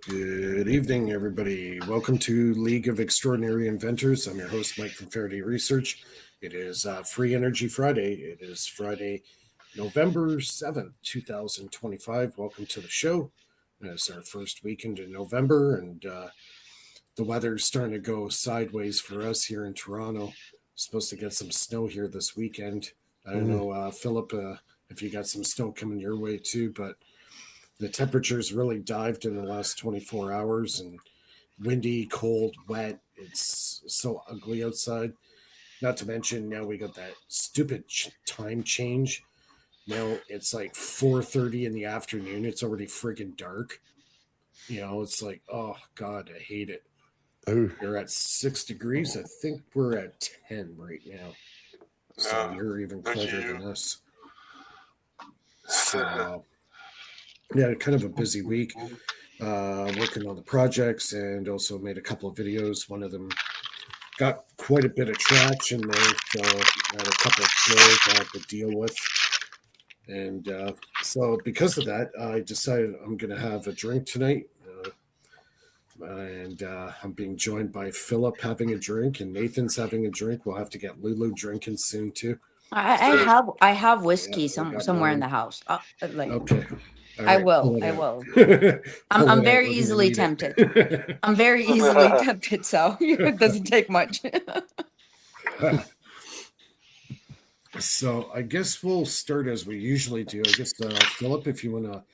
Good evening, everybody. Welcome to League of Extraordinary Inventors. I'm your host, Mike from Faraday Research. It is Free Energy Friday. It is Friday, November 7th, 2025. Welcome to the show. It's our first weekend in November, and the weather's starting to go sideways for us here in Toronto. Supposed to get some snow here this weekend. I don't know, Philip, if you got some snow coming your way too, but the temperatures really dived in the last 24 hours and windy, cold, wet. It's so ugly outside. Not to mention now we got that stupid time change. Now it's like 4:30 in the afternoon. It's already friggin' dark. It's like, oh God, I hate it. Oh, You're at 6 degrees. I think we're at 10 right now. So you're even Lucky colder you. than us. So yeah, kind of a busy week. Working on the projects and also made a couple of videos. One of them got quite a bit of traction there, so I had a couple of trolls I had to deal with. And so because of that, I decided I'm going to have a drink tonight. And I'm being joined by Philip having a drink and Nathan's having a drink. We'll have to get Lulu drinking soon too. I have whiskey Yeah, we got somewhere in mine. the house. Okay. All I right, will. pull it I out. will. I'm Pull I'm it out. very We're going to easily need tempted. it. I'm very easily tempted, so it doesn't take much. So I guess we'll start as we usually do. I guess Philip, if you want to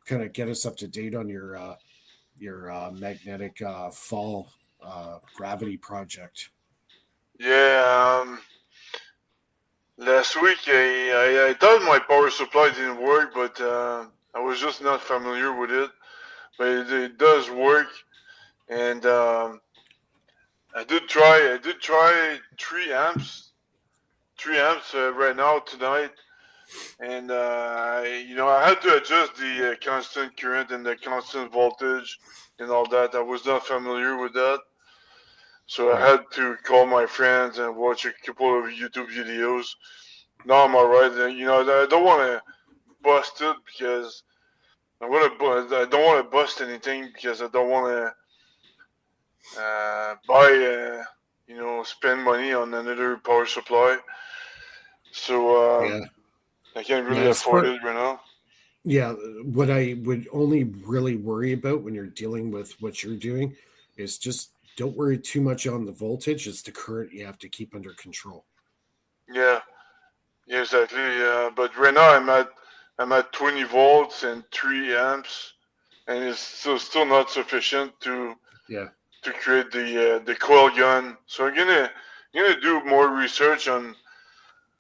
kind of get us up to date on your magnetic fall gravity project. Yeah, last week I thought my power supply didn't work, but I was just not familiar with it. But it does work, and I did try 3 amps right now tonight, and I had to adjust the constant current and the constant voltage and all that. I was not familiar with that. So I Right. had to call my friends and watch a couple of YouTube videos. Now I'm alright. I don't want to bust it because I don't want to bust anything because I don't want to buy, spend money on another power supply. So Yeah. I can't Yeah. really afford it right now. Yeah. What I would only really worry about when you're dealing with what you're doing is just don't worry too much on the voltage. It's the current you have to keep under control. Yeah, yeah, exactly. But right now I'm at 20 volts and 3 amps, and it's still not sufficient Yeah. to create the coil gun. So I'm gonna do more research on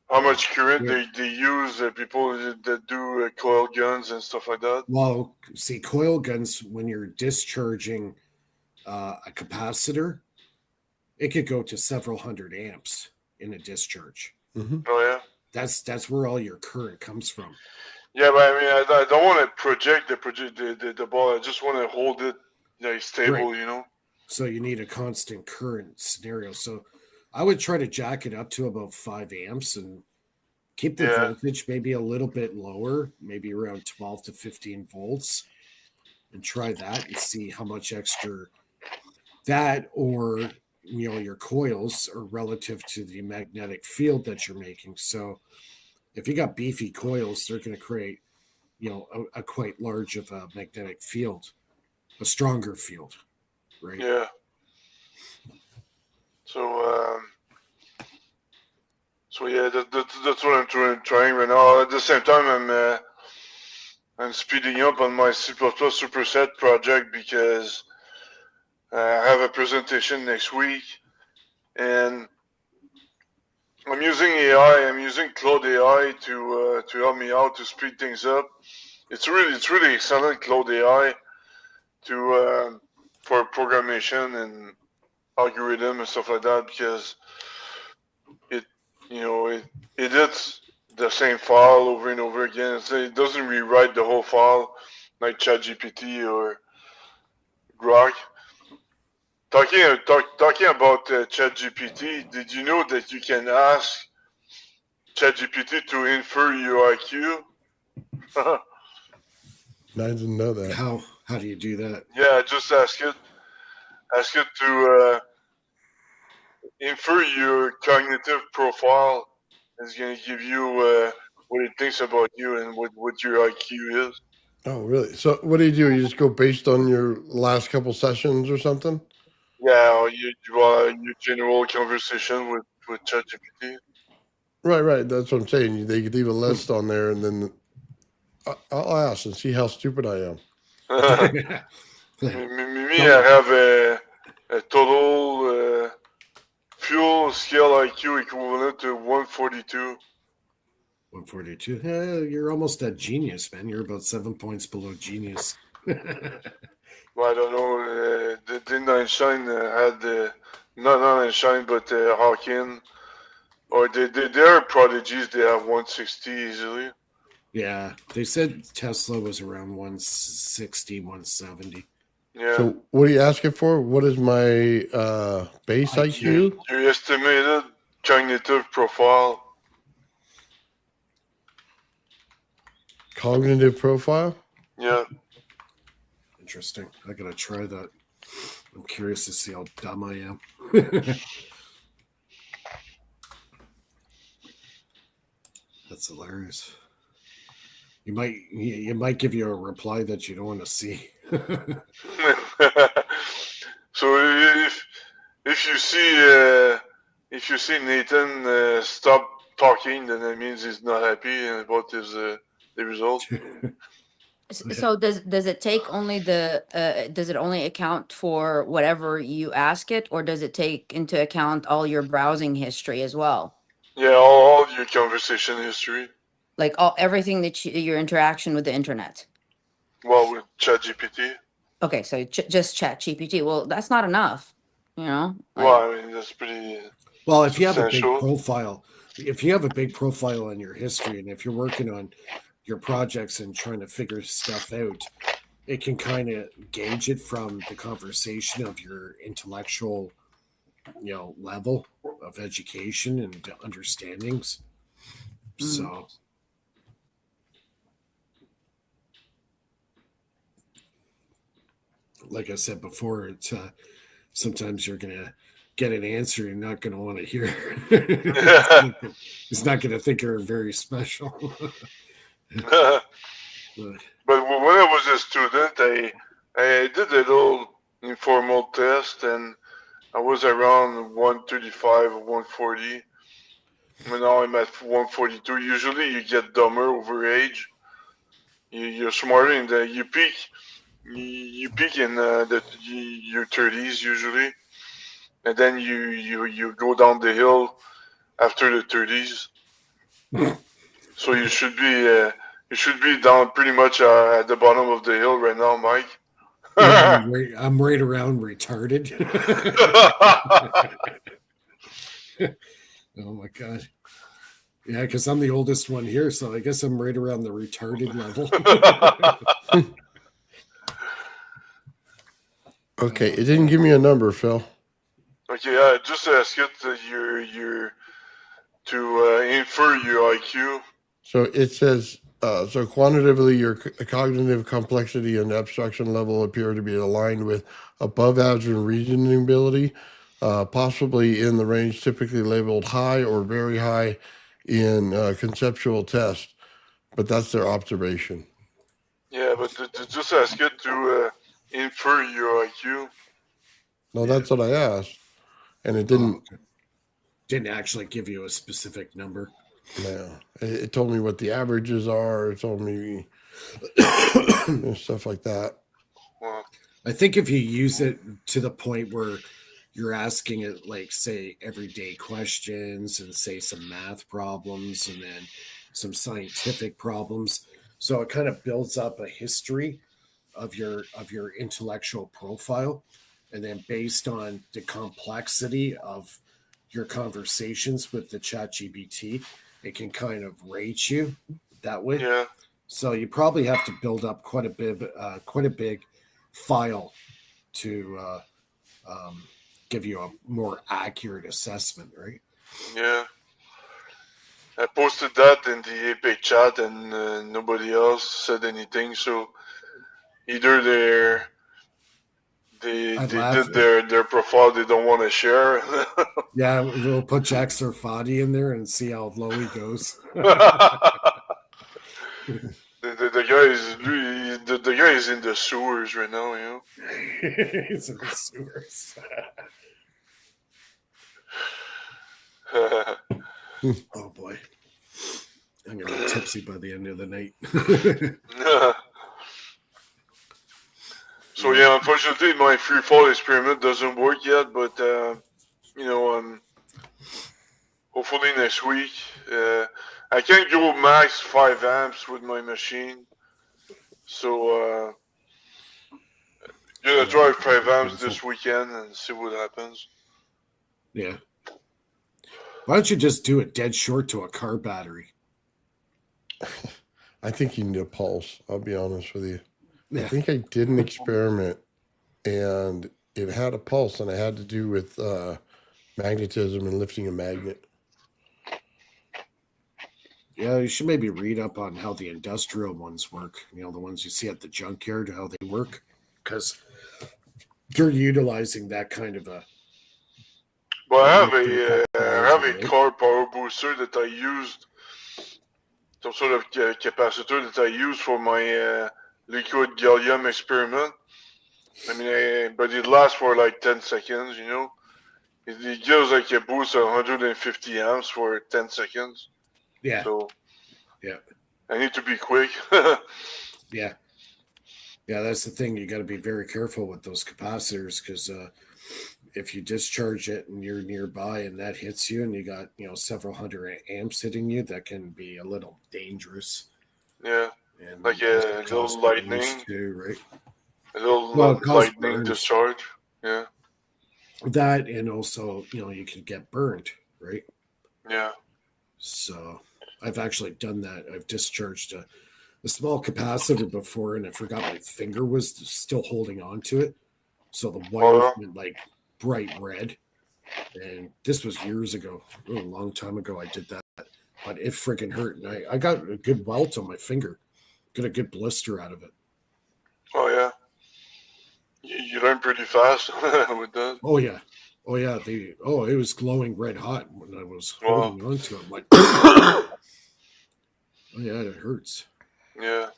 how Yeah. much current Yeah. they use, people that do coil guns and stuff like that. Well, see, coil guns, when you're discharging a capacitor, it could go to several hundred amps in a discharge. Oh yeah, That's where all your current comes from. yeah, but I mean I don't want to project the ball. I just want to hold it Right. stable. So you need a constant current scenario. So I would try to jack it up to about 5 amps and keep the Yeah, voltage maybe a little bit lower, maybe around 12 to 15 volts, and try that and see how much extra that or your coils are relative to the magnetic field that you're making. So if you got beefy coils, they're going to create a quite large of a magnetic field, a stronger field, right? yeah. So yeah, that's what I'm trying right now. At the same time, I'm speeding up on my C++ superset project because I have a presentation next week, and I'm using AI. I'm using Claude AI to help me out to speed things up. It's really excellent Claude AI to for programmation and algorithm and stuff like that because it it edits the same file over and over again. It doesn't rewrite the whole file like ChatGPT or Grok. Talking about ChatGPT, did you know that you can ask ChatGPT to infer your IQ? I didn't know that. How do you do that? Yeah, just ask it to infer your cognitive profile. It's gonna give you what it thinks about you and what your IQ is. Oh, really? So what do? You just go based on your last couple sessions or something? Yeah, or your general conversation with ChatGPT. Right. That's what I'm saying. They could leave a list on there, and then I'll ask and see how stupid I am. Me, I have a total fuel scale IQ equivalent to 142. 142. You're almost a genius, man. You're about 7 points below genius. Well, I don't know. Didn't Einstein had not Einstein, but Hawking, or they are prodigies. They have 160 easily. Yeah, they said Tesla was around 160, 170. Yeah. So what are you asking for? What is my base IQ? Your estimated cognitive profile. Cognitive profile? Yeah. Interesting. I gotta try that. I'm curious to see how dumb I am. That's hilarious. You might give you a reply that you don't want to see. So if you see Nathan stop talking, then that means he's not happy about his the result. So does it take only does it only account for whatever you ask it, or does it take into account all your browsing history as well? Yeah, all your conversation history. Like everything that your interaction with the internet. Well, with ChatGPT. Okay, so just chat GPT. Well, that's not enough, you know? Like, Well, I mean that's pretty Well, if you have a big substantial. profile, on your history, and if you're working on your projects and trying to figure stuff out, it can kind of gauge it from the conversation of your intellectual, level of education and understandings. So, like I said before, it's sometimes you're gonna get an answer you're not gonna want to hear. It's not gonna think you're very special. But when I was a student, I did a little informal test, and I was around 135 or 140. Now I'm at 142. Usually, you get dumber over age. You're smarter in the you peak. You peak in your 30s usually, and then you go down the hill after the 30s. So you should be down pretty much at the bottom of the hill right now, Mike. Yeah, I'm right around retarded. Oh my god. Yeah, because I'm the oldest one here, so I guess I'm right around the retarded level. Okay, it didn't give me a number, Phil. Okay, just ask it to infer your IQ. So it says, so quantitatively, your cognitive complexity and abstraction level appear to be aligned with above average reasoning ability, possibly in the range typically labeled high or very high in conceptual tests, but that's their observation. Yeah, but just ask it to infer your IQ. No, that's what I asked, and it didn't. Okay. Didn't actually give you a specific number. No, it told me what the averages are. It told me stuff like that. Well, I think if you use it to the point where you're asking it, like, say, everyday questions and say some math problems and then some scientific problems, so it kind of builds up a history of your intellectual profile, and then based on the complexity of your conversations with the chat gpt, it can kind of rate you that way. yeah. So you probably have to build up quite a big file to give you a more accurate assessment, right? Yeah. I posted that in the Epic chat, and nobody else said anything. So either they I'd did laugh. their profile they don't want to share. Yeah, we'll put Jack Sarfati in there and see how low he goes. The guy is the guy is in the sewers right now, you know. He's in the sewers. Oh boy, I'm gonna be tipsy by the end of the night. So yeah, unfortunately, my free fall experiment doesn't work yet, but hopefully next week. I can't go max 5 amps with my machine, so gonna try 5 amps this weekend and see what happens. Yeah. Why don't you just do it dead short to a car battery? I think you need a pulse. I'll be honest with you. Yeah. I think I did an experiment, and it had a pulse, and it had to do with magnetism and lifting a magnet. Yeah, you should maybe read up on how the industrial ones work. You know, the ones you see at the junkyard, how they work, because you're utilizing that kind of a. Well, I have a right? car power booster that I used, some sort of capacitor that I used for my liquid gallium experiment. I mean, but it lasts for like 10 seconds, you know. It gives like a boost of 150 amps for 10 seconds. Yeah. So, yeah. I need to be quick. Yeah. Yeah, that's the thing. You got to be very careful with those capacitors because if you discharge it and you're nearby and that hits you and you got, several hundred amps hitting you, that can be a little dangerous. Yeah. And like a little lightning. Too, right? A little lightning discharge. Yeah. That and also, you can get burned, right? Yeah. So I've actually done that. I've discharged a small capacitor before and I forgot my finger was still holding on to it. So the wire went like bright red. And this was years ago, a long time ago I did that. But it freaking hurt. And I got a good welt on my finger. Got a good blister out of it. Oh, yeah. You learn pretty fast with that. Oh, yeah. Oh, yeah. It was glowing red hot when I was holding on to it. I'm like, oh, yeah, it hurts. Yeah.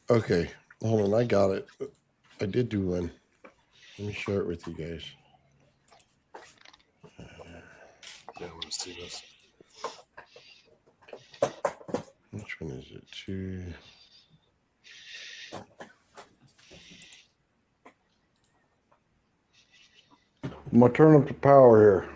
Okay. Hold on. I got it. I did do one. Let me share it with you guys. Yeah, I want to see this. Which one is it? 2. I'm going to turn up the power here.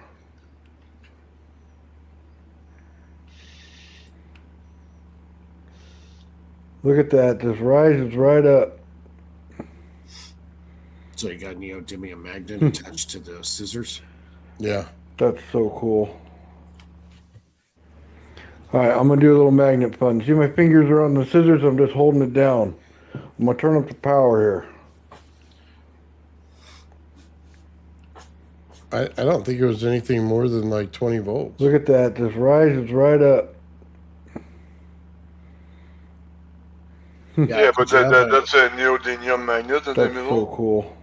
Look at that. Just rises right up. So you got a neodymium magnet attached to the scissors? Yeah. That's so cool. All right, I'm going to do a little magnet fun. See, my fingers are on the scissors. I'm just holding it down. I'm going to turn up the power here. I don't think it was anything more than like 20 volts. Look at that. Just rises right up. Yeah, but that's a neodymium magnet in the middle. That's so cool.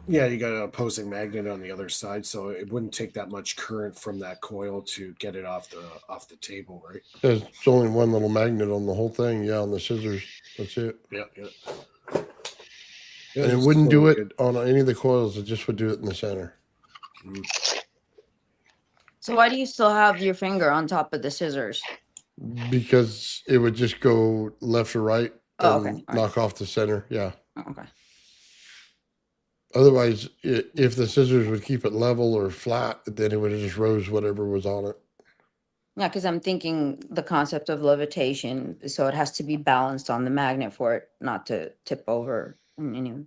Yeah, you got an opposing magnet on the other side, so it wouldn't take that much current from that coil to get it off the table, right? There's only one little magnet on the whole thing. Yeah, on the scissors. That's it. Yeah. And it wouldn't do it on any of the coils. It just would do it in the center. Mm-hmm. So why do you still have your finger on top of the scissors? Because it would just go left or right and knock off the center. Yeah. Oh, okay. Otherwise, if the scissors would keep it level or flat, then it would have just rose whatever was on it. Yeah, because I'm thinking the concept of levitation, so it has to be balanced on the magnet for it not to tip over in any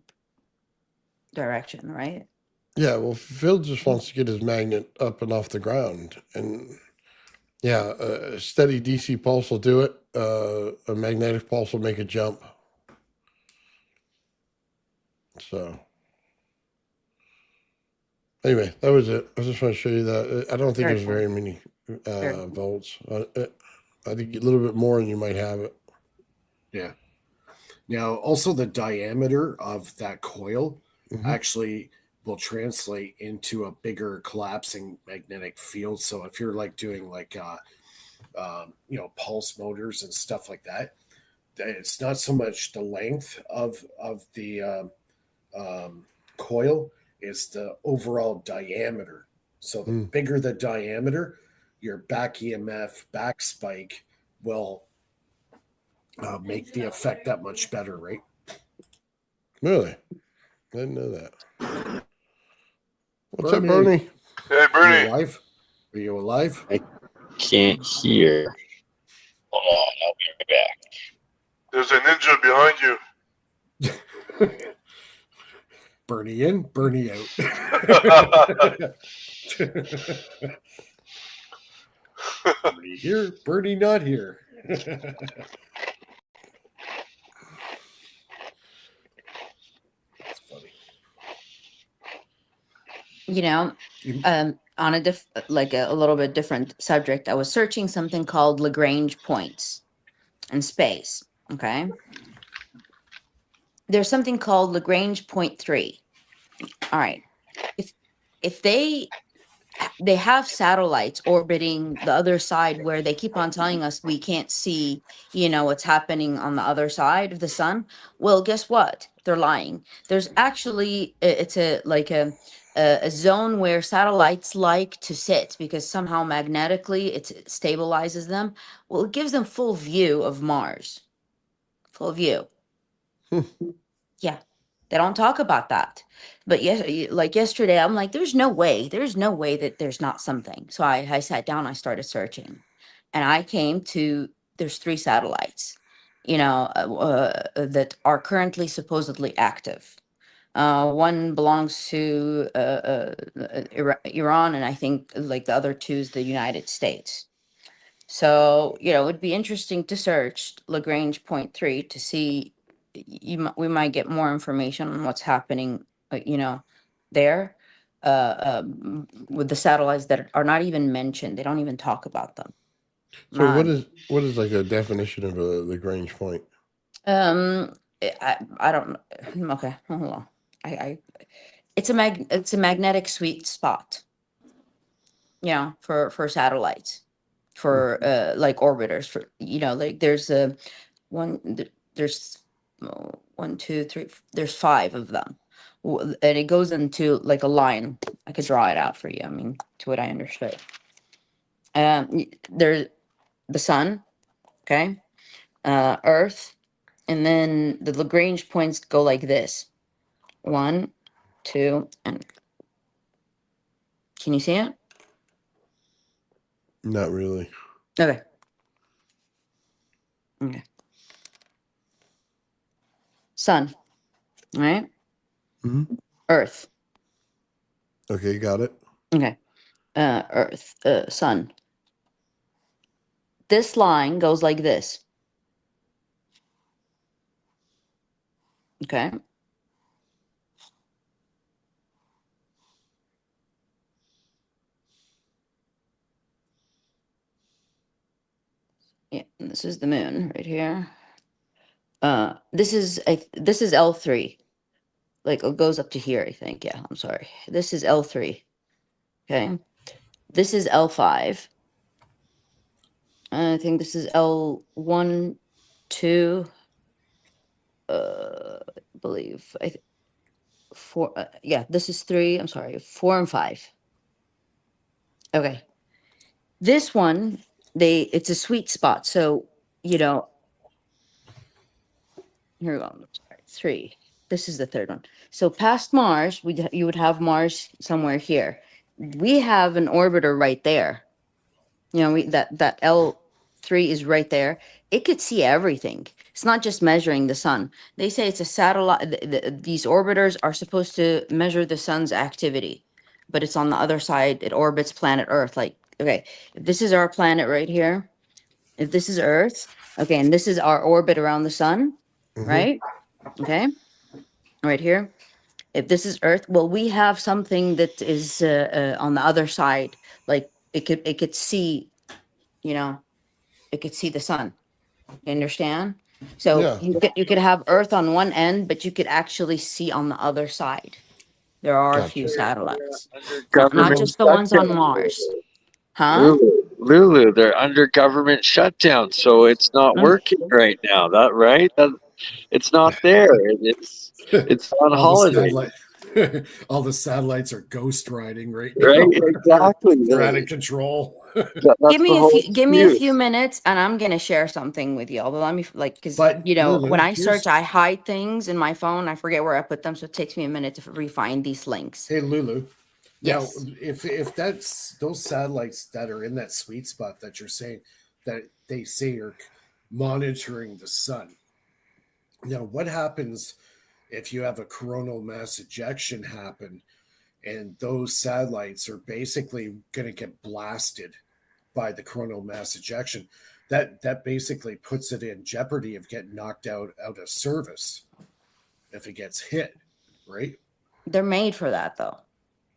direction, right? Yeah, well, Phil just wants to get his magnet up and off the ground. And yeah, a steady DC pulse will do it. A magnetic pulse will make a jump. So anyway, that was it. I just want to show you that. I don't think it was very many volts. I think a little bit more and you might have it. Yeah. Now, also the diameter of that coil Mhm. actually will translate into a bigger collapsing magnetic field. So if you're like doing like pulse motors and stuff like that, it's not so much the length of the coil; it's the overall diameter. So the Mm. bigger the diameter, your back EMF back spike will make the effect that much better, right? Really? I didn't know that. What's up, Bernie, Bernie? Hey, are you Bernie. alive? Are you alive? I can't hear. Hold on, I'll be right back. There's a ninja behind you. Bernie in, Bernie out. Bernie here, Bernie not here. That's funny. You know, You- on a little bit different subject, I was searching something called Lagrange points in space. Okay. There's something called Lagrange point 3. All right. If they have satellites orbiting the other side where they keep on telling us we can't see, what's happening on the other side of the sun. Well, guess what? They're lying. There's actually it's a zone where satellites like to sit because somehow magnetically it stabilizes them. Well, it gives them full view of Mars. Full view. Hmm. Yeah. They don't talk about that. But yes, like yesterday, I'm like, there's no way. There's no way that there's not something. So I sat down, I started searching. And I came to there's 3 satellites, that are currently supposedly active. One belongs to Iran, and I think like the other 2 is the United States. So, it would be interesting to search Lagrange point 3 to see we might get more information on what's happening, there with the satellites that are not even mentioned. They don't even talk about them. So Uh, what is like a definition of a Lagrange point? I don't know. Okay, hold on. I it's a magnetic sweet spot, for satellites, for like orbiters, for like there's a there's 1, 2, 3 there's 5 of them. And it goes into like a line. I could draw it out for you, I mean, to what I understood. There's the sun, okay, earth, and then the Lagrange points go like this: 1, 2, and can you see it? Not really. Okay. Sun, right? Mhm. Earth. Okay, got it. Okay. Earth, sun. This line goes like this. Okay. Yeah, and this is the moon right here. This is L3. Like it goes up to here, I think. Yeah, I'm sorry. This is L3. Okay. This is L5. I think this is L1, 2. I believe 4. Yeah, this is 3. I'm sorry, 4 and 5. Okay. This one, it's a sweet spot. So, here we go. Sorry, 3. This is the third one. So past Mars, you would have Mars somewhere here. We have an orbiter right there. That L3 is right there. It could see everything. It's not just measuring the sun. They say it's a satellite. These orbiters are supposed to measure the sun's activity, but it's on the other side. It orbits planet Earth. Like, okay, if this is our planet right here, if this is Earth, okay, and this is our orbit around the sun, Mhm. right? Okay, right here. If this is Earth, well, we have something that is on the other side. Like it could see, it could see the sun. You understand? So Yeah. you could have Earth on one end, but you could actually see on the other side. There are a few Gotcha. satellites, Under not government just the ones on shutdown. Mars, huh? Lulu, they're under government shutdown, so it's not Mm. working right now. That right? It's not there. It's on all the holiday, satellite, all the satellites are ghost riding right right? now. Exactly. They're out of control. That's the whole Give me a few excuse. minutes, and I'm gonna share something with you. Although let me like, because But Lulu, when I here's search, I hide things in my phone. I forget where I put them, so it takes me a minute to refine these links. hey Lulu. Now, Yes, if that's those satellites that are in that sweet spot that you're saying that they say are monitoring the sun. Now, what happens if you have a coronal mass ejection happen and those satellites are basically going to get blasted by the coronal mass ejection? That basically puts it in jeopardy of getting knocked out of service if it gets hit, right? they're made for that, though.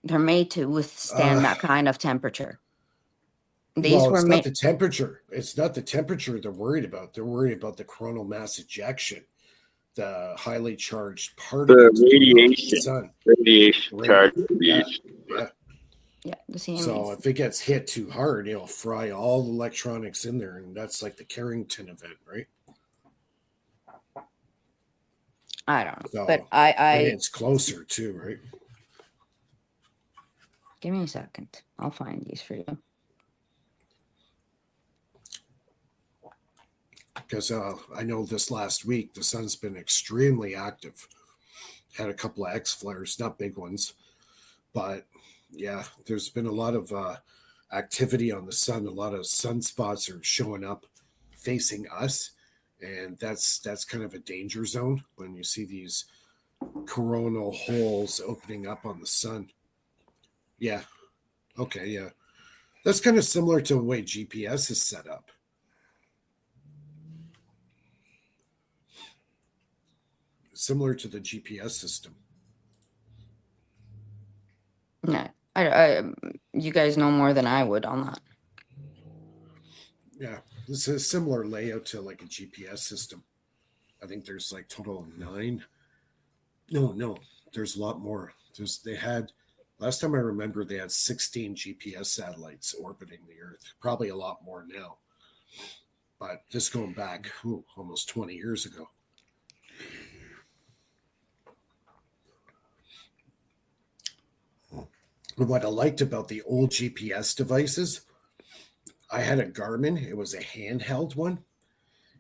They're made to withstand Uh, that kind of temperature. These well, were it's not made. the temperature. It's not the temperature they're worried about. They're worried about the coronal mass ejection, the highly charged The particles coming off the radiation, sun. Right? charge Yeah, radiation. yeah. Yeah, the So CMEs. if it gets hit too hard, it'll fry all the electronics in there, and that's like the Carrington event, right? I don't know, So, but and I it's closer too, right? give me a second. I'll find these for you. Because I know this last week the sun's been extremely active. Had a couple of X flares, not big ones, but yeah, there's been a lot of activity on the sun. A lot of sunspots are showing up facing us, and that's kind of a danger zone when you see these coronal holes opening up on the sun. Yeah. Okay. Yeah. That's kind of similar to the way GPS is set up. Similar to the GPS system. No, you guys know more than I would on that. Yeah. It's a similar layout to like a GPS system. I think there's like total of 9. No, there's a lot more. They had last time I remember they had 16 GPS satellites orbiting the Earth. Probably a lot more now. But this going back almost 20 years ago. What I liked about the old GPS devices, I had a Garmin. It was a handheld one.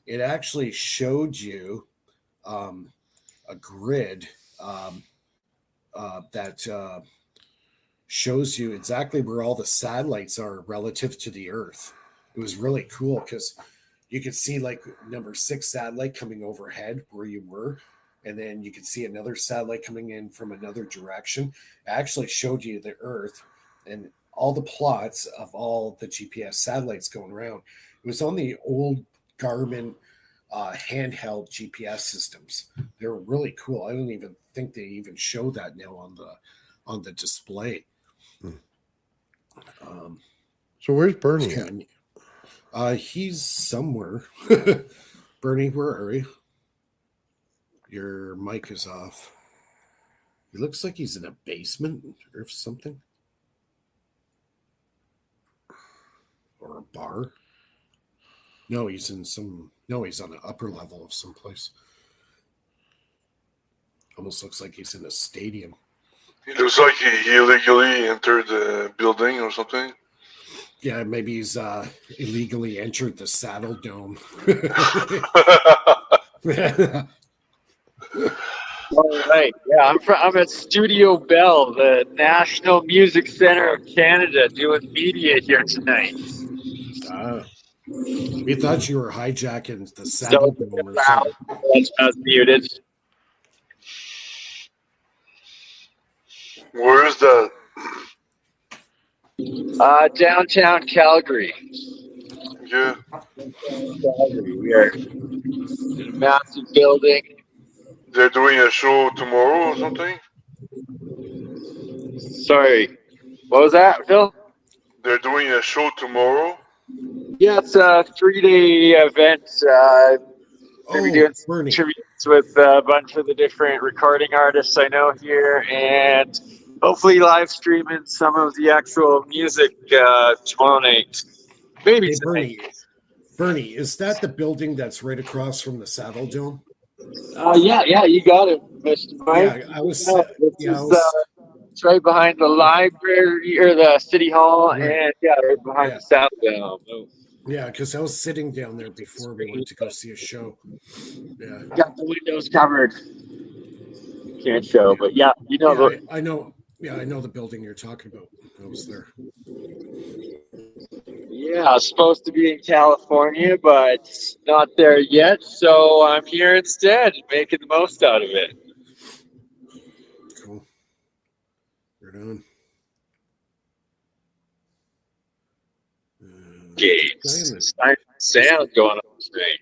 It actually showed you a grid that shows you exactly where all the satellites are relative to the Earth. It was really cool because you could see like number 6 satellite coming overhead where you were, and then you could see another satellite coming in from another direction. It actually showed you the Earth and all the plots of all the GPS satellites going around. It was on the old Garmin handheld GPS systems. They were really cool. I don't even think they even show that now on the display. So where's Bernie at? He's somewhere. Bernie, where are you? Your mic is off. He looks like he's in a basement or something. Or a bar. No, he's in he's on the upper level of someplace. Almost looks like he's in a stadium. It looks like he illegally entered the building or something. Yeah, maybe he's illegally entered the Saddle Dome. All right. Yeah, I'm at Studio Bell, the National Music Center of Canada, doing media here tonight. We thought you were hijacking the So Saddle Dome or something. that's muted. Where is that? Downtown Calgary. Yeah. Calgary. We are in a massive building. They're doing a show tomorrow or something? Sorry. What was that, Phil? They're doing a show tomorrow? Yeah, it's a 3-day event. Maybe Oh, doing some Bernie. interviews with a bunch of the different recording artists I know here, and hopefully live streaming some of the actual music tomorrow night. Maybe Hey, tonight. Bernie, is that the building that's right across from the Saddle Dome? Yeah, you got it, Mr. Mike. Yeah, I was. This Yeah, I is was. it's right behind the library or the city hall, Right. and yeah, right behind Yeah. the South Dome. Yeah, because I was sitting down there before we went to go see a show. Yeah. Got the windows covered. Can't show, but yeah, you know Yeah, the I know. Yeah, I know the building you're talking about. I was there. Yeah, I was supposed to be in California, but not there yet. So I'm here instead, making the most out of it. Cool. Right on. Gates. Sound going on tonight.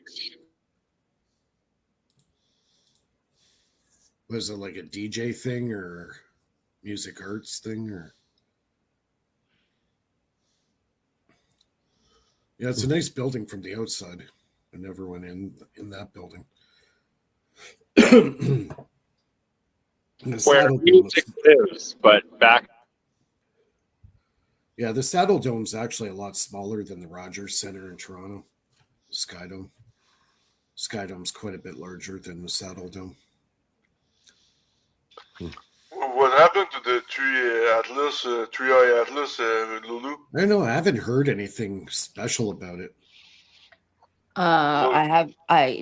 Was it like a DJ thing or music arts thing or? Yeah, it's a nice building from the outside. I never went in that building. And the Where Saddle Dome. music lives, but back. Yeah, the Saddle Dome's actually a lot smaller than the Rogers Center in Toronto. Sky Dome. Sky Dome's quite a bit larger than the Saddle Dome. What happened to the Three Eye Atlas, Lulu? I don't know. I haven't heard anything special about it.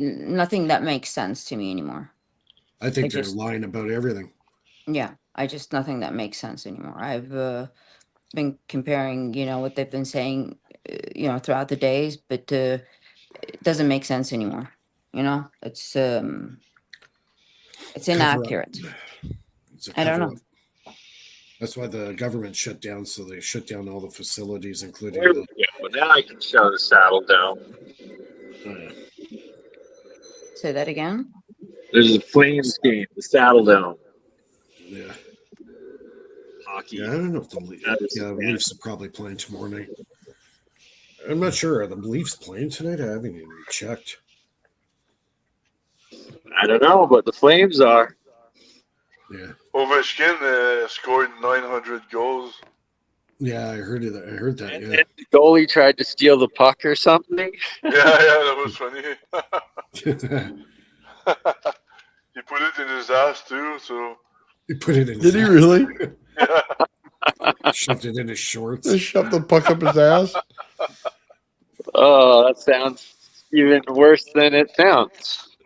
Nothing that makes sense to me anymore. I think I they're just- lying about everything. Yeah, nothing that makes sense anymore. I've been comparing, what they've been saying, throughout the days, but it doesn't make sense anymore. It's inaccurate. It's a I don't know. cover-up. That's why the government shut down. So they shut down all the facilities, including There the. we go. But now I can show the Saddle Dome. Oh, yeah. Say that again. There's a Flames game, the Saddle Dome. Yeah. Hockey. Yeah, I don't know if the The Leafs are probably playing tomorrow night. I'm not sure. Are the Leafs playing tonight? I haven't even checked. I don't know, but the Flames are. Yeah. Ovechkin scored 900 goals. Yeah, I heard it. I heard that. And Yeah. then the goalie tried to steal the puck or something. Yeah, that was funny. He put it in his ass too, so He put it in. Did he really? yeah. Shoved it in his shorts. Just shove the puck up his ass? Oh, that sounds even worse than it sounds.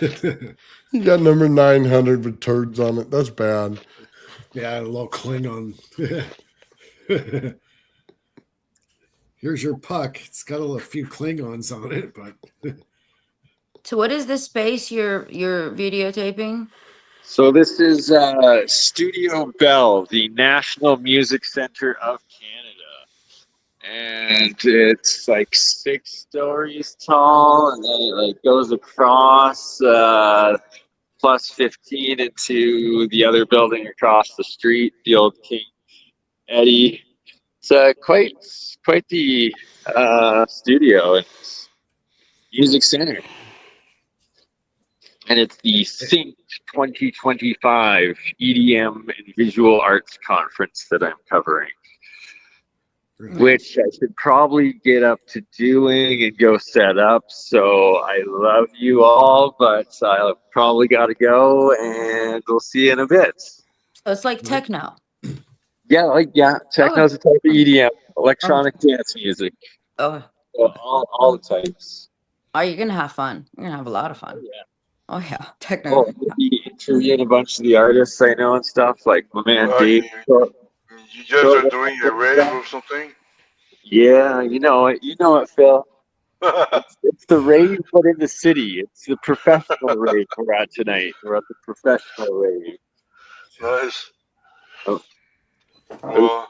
You got number 900 with turds on it. That's bad. Yeah, a little Klingon. Here's your puck. It's got a few Klingons on it, but So what is this space you're videotaping? So this is Studio Bell, the National Music Center of Canada. And it's like 6 stories tall, and then it like goes across plus 15 into the other building across the street, the old King Eddie. It's quite the studio and music center. And it's the Think 2025 EDM and Visual Arts Conference that I'm covering, which I should probably get up to doing and go set up. So I love you all, but I probably got to go, and we'll see you in a bit. So it's like techno. Yeah, techno's a type of EDM, electronic dance music, Oh, all the types. you're gonna have fun. You're gonna have a lot of fun. Oh yeah, techno. Oh, I'm gonna be interviewing a bunch of the artists I know and stuff, like my man Dave. You guys are doing a rave or something? Yeah, you know it, Phil. It's the rave, but in the city. It's the professional rave we're at tonight. We're at the professional rave. Nice. Oh. Well,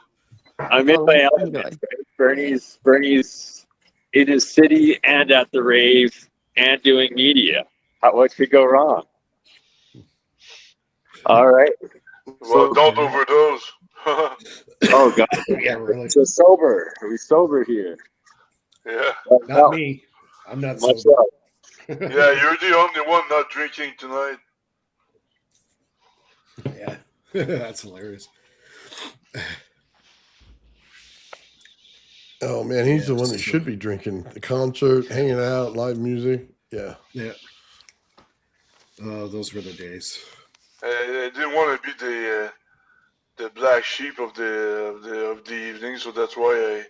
I'm in my element. Bernie's in his city and at the rave and doing media. What could go wrong? All right. well, don't overdose. Oh God. yeah, really. So sober. Are we sober here? Yeah. Not me. I'm not Much sober. Yeah, you're the only one not drinking tonight. Yeah, that's hilarious. Oh man, he's the Yeah, one that so- should be drinking. The concert, hanging out, live music. Yeah. Yeah. Oh, those were the days. I didn't want to be the black sheep of the evening, so that's why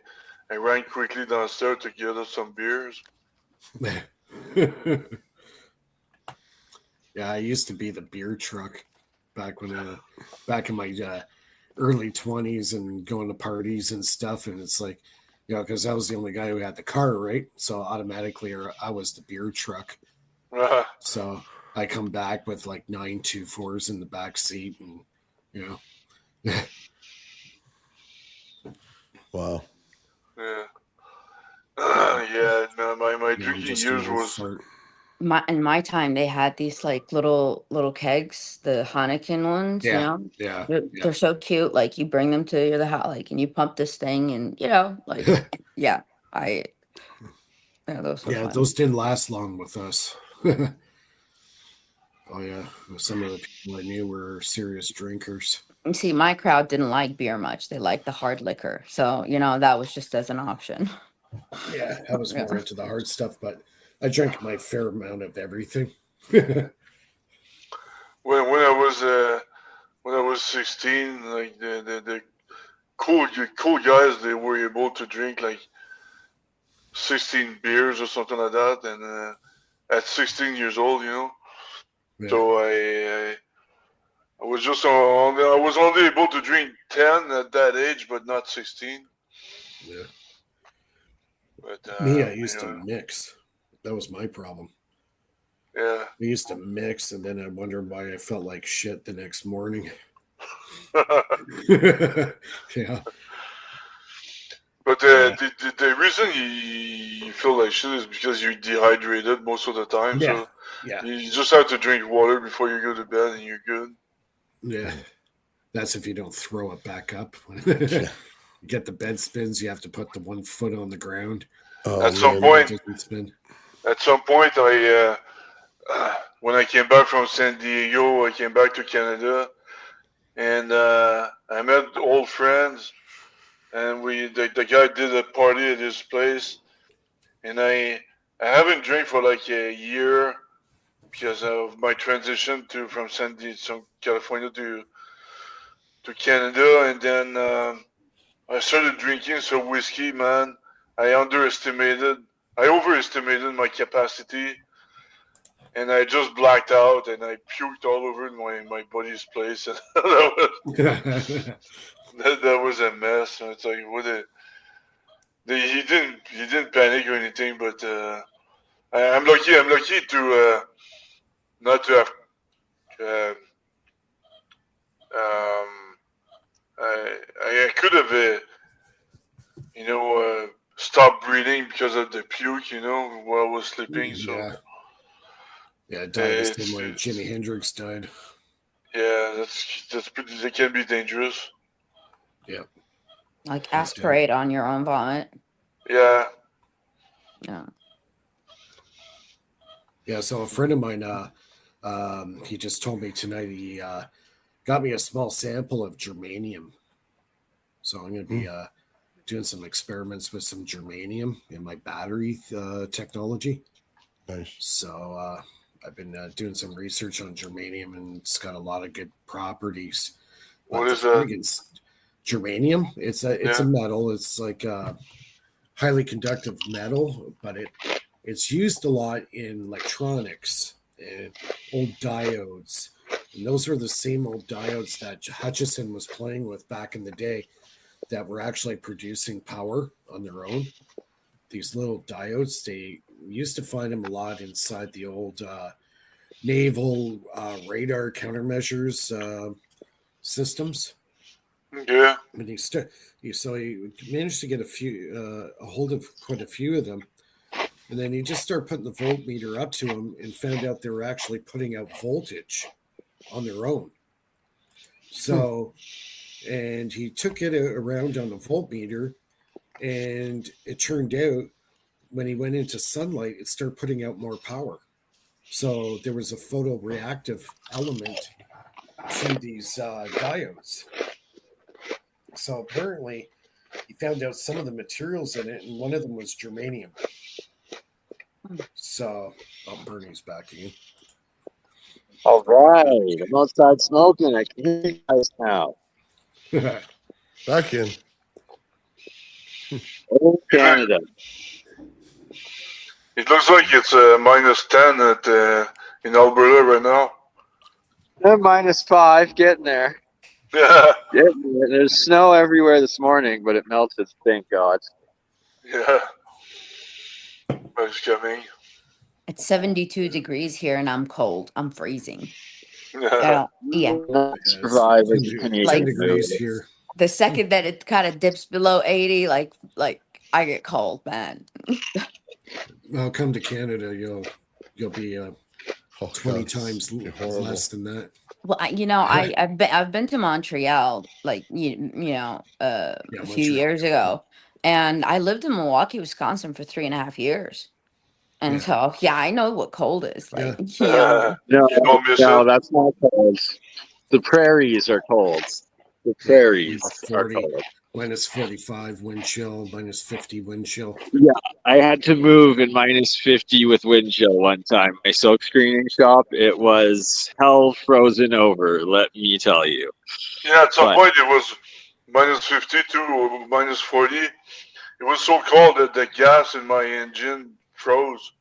I ran quickly downstairs to get us some beers. Yeah, I used to be the beer truck back back in my early 20s and going to parties and stuff. And it's like, because I was the only guy who had the car, right? So automatically I was the beer truck. So I come back with like 924s in the back seat and, Wow. Yeah. Yeah, no, my drinking just years an old was. fart. In my time, they had these like little kegs, the Heineken ones. Yeah. They're so cute. Like you bring them to the house, like, and you pump this thing, and like, yeah, those were Yeah, fun. those didn't last long with us. Oh yeah, some of the people I knew were serious drinkers. And see, my crowd didn't like beer much. They liked the hard liquor, so that was just as an option. Yeah, I was Yeah. more into the hard stuff, but I drank my fair amount of everything. When I was 16, like the cool guys, they were able to drink like 16 beers or something like that, and at 16 years old, Yeah. So I was just I was only able to drink 10 at that age, but not 16. Yeah. But Me, I used to mix. That was my problem. Yeah. I used to mix, and then I wondered why I felt like shit the next morning. Yeah. But the reason you feel like shit is because you're dehydrated most of the time. Yeah. So Yeah. you just have to drink water before you go to bed, and you're good. Yeah. That's if you don't throw it back up. Yeah. You get the bed spins, you have to put the 1 foot on the ground. Oh, At some man. point, It doesn't spin. when I came back from San Diego, I came back to Canada, and I met old friends, and the guy did a party at his place, and I haven't drank for like a year because of my transition from California to Canada, and then I started drinking some whiskey. Man, I overestimated my capacity, and I just blacked out, and I puked all over my buddy's place, and that was a mess. And it's like he didn't panic or anything, but I'm lucky to not to have uh, um, I could have stopped breathing because of the puke, while I was sleeping. So yeah, died the same way Jimi Hendrix died. Yeah, that's pretty. They can be dangerous. Yeah. Like aspirate on your own vomit. Yeah. Yeah. Yeah. So a friend of mine, he just told me tonight he got me a small sample of germanium. So I'm going to be doing some experiments with some germanium in my battery technology. Nice. So I've been doing some research on germanium, and it's got a lot of good properties. What is that? Germanium. It's a metal. It's like a highly conductive metal, but it's used a lot in electronics and old diodes. And those are the same old diodes that Hutchison was playing with back in the day that were actually producing power on their own. These little diodes, they used to find them a lot inside the old naval radar countermeasures systems. Yeah. And so he managed to get a hold of quite a few of them. And then he just started putting the voltmeter up to them and found out they were actually putting out voltage on their own. So, and he took it around on the voltmeter, and it turned out when he went into sunlight, it started putting out more power. So there was a photoreactive element to these diodes. So apparently, he found out some of the materials in it, and one of them was germanium. So, Bernie's back again. All right, I'm outside smoking. I can hear you guys now. Back in. Oh, Canada. It looks like it's -10 in Alberta right now. -5, getting there. Yeah, There's snow everywhere this morning, but it melted, thank God. yeah. It's coming. It's 72 degrees here and I'm cold. I'm freezing. Yeah. Yeah. Not Yeah, survive it's as a 10 Canadian. degrees here. The second that it kind of dips below 80, like I get cold, man. Well, come to Canada, you'll be Oh, 20 God, times it's horrible. less than that. Well, I've been to Montreal, like a few Montreal. years ago, and I lived in Milwaukee, Wisconsin for 3.5 years, and Yeah. so yeah, I know what cold is like. You No, don't miss no, it. that's not cold. The prairies are cold. The Yeah, prairies are 40, cold. -45 wind chill, -50 wind chill. I had to move in -50 with wind chill one time. My silk screening shop, it was hell frozen over, let me tell you. Yeah, at some But- point it was -52 or -40. It was so cold that the gas in my engine froze.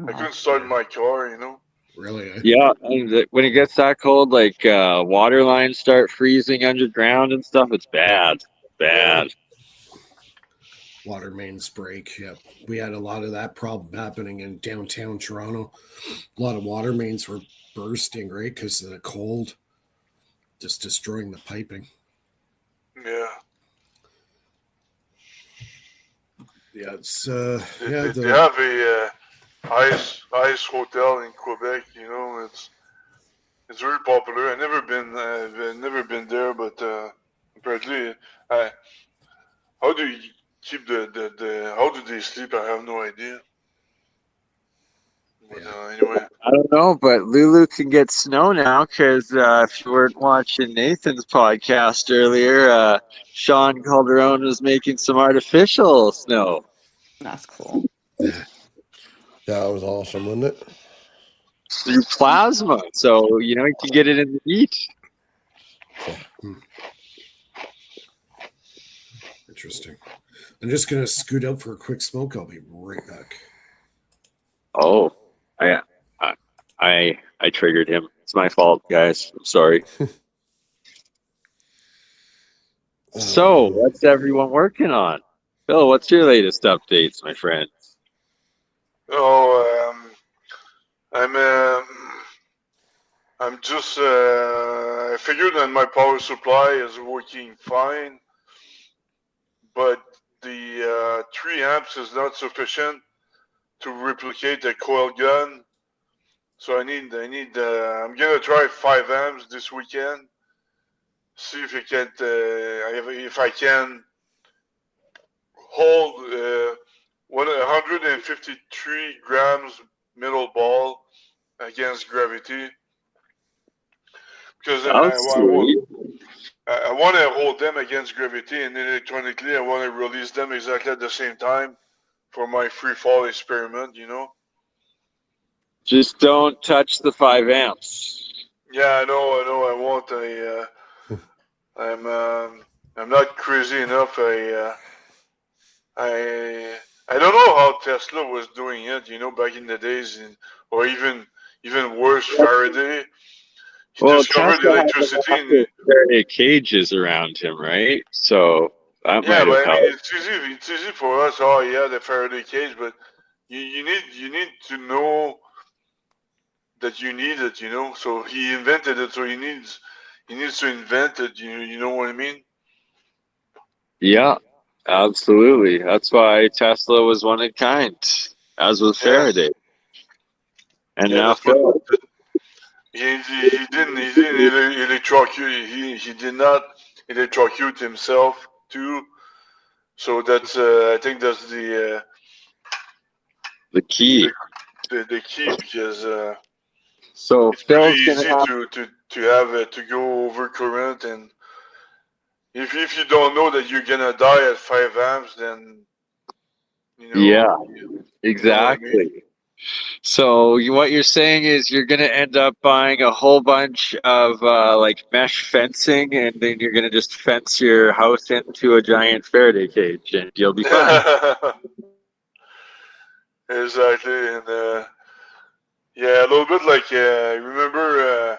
I couldn't start my car, you know. Really? Yeah, and when it gets that cold, like water lines start freezing underground and stuff, it's bad. Bad. Water mains break. Yep. We had a lot of that problem happening in downtown Toronto. A lot of water mains were bursting, right? Because of the cold, just destroying the piping. Yeah. Yeah, it's They have a ice hotel in Quebec. You know, it's very popular. I've never been there, but apparently, how do you keep the how do they sleep? I have no idea. But anyway, I don't know, but Lulu can get snow now because if you weren't watching Nathan's podcast earlier, Sean Calderon was making some artificial snow That's cool. Yeah, it was awesome, wasn't it? through plasma. So, you can get it in the heat. interesting. I'm just gonna scoot out for a quick smoke. I'll be right back. Oh, I triggered him. It's my fault, guys. I'm sorry. So, what's everyone working on? Phil, what's your latest updates, my friend? I'm just I figured that my power supply is working fine, but the 3 amps is not sufficient to replicate the coil gun. So I'm gonna try 5 amps this weekend. See if if I can hold 153 grams middle ball against gravity. Because I want to hold them against gravity, and electronically I want to release them exactly at the same time for my free fall experiment. You know. Just don't touch the 5 amps. Yeah, I know, I won't. I'm not crazy enough. I don't know how Tesla was doing it. You know, back in the days, or even worse, Faraday. He discovered Tesla has electricity. Faraday cages around him, right? So that Yeah, might have but I mean, helped. it's easy for us. Oh, yeah, the Faraday cage, but you need to know that you need it. You know, so he invented it. So he needs to invent it. You know what I mean? Yeah, absolutely. That's why Tesla was one of a kind, as was Faraday. And Yeah, now that's what. Phil. He didn't electrocute. He did not electrocute himself too. So that's I think that's the key. the key, because So it's pretty Phil's gonna easy have to have to go over current, and if you don't know that you're gonna die at 5 amps, then you know. yeah, You know what I mean? exactly. So what you're saying is you're gonna end up buying a whole bunch of like mesh fencing, and then you're gonna just fence your house into a giant Faraday cage, and you'll be fine. Exactly, and yeah, a little bit like remember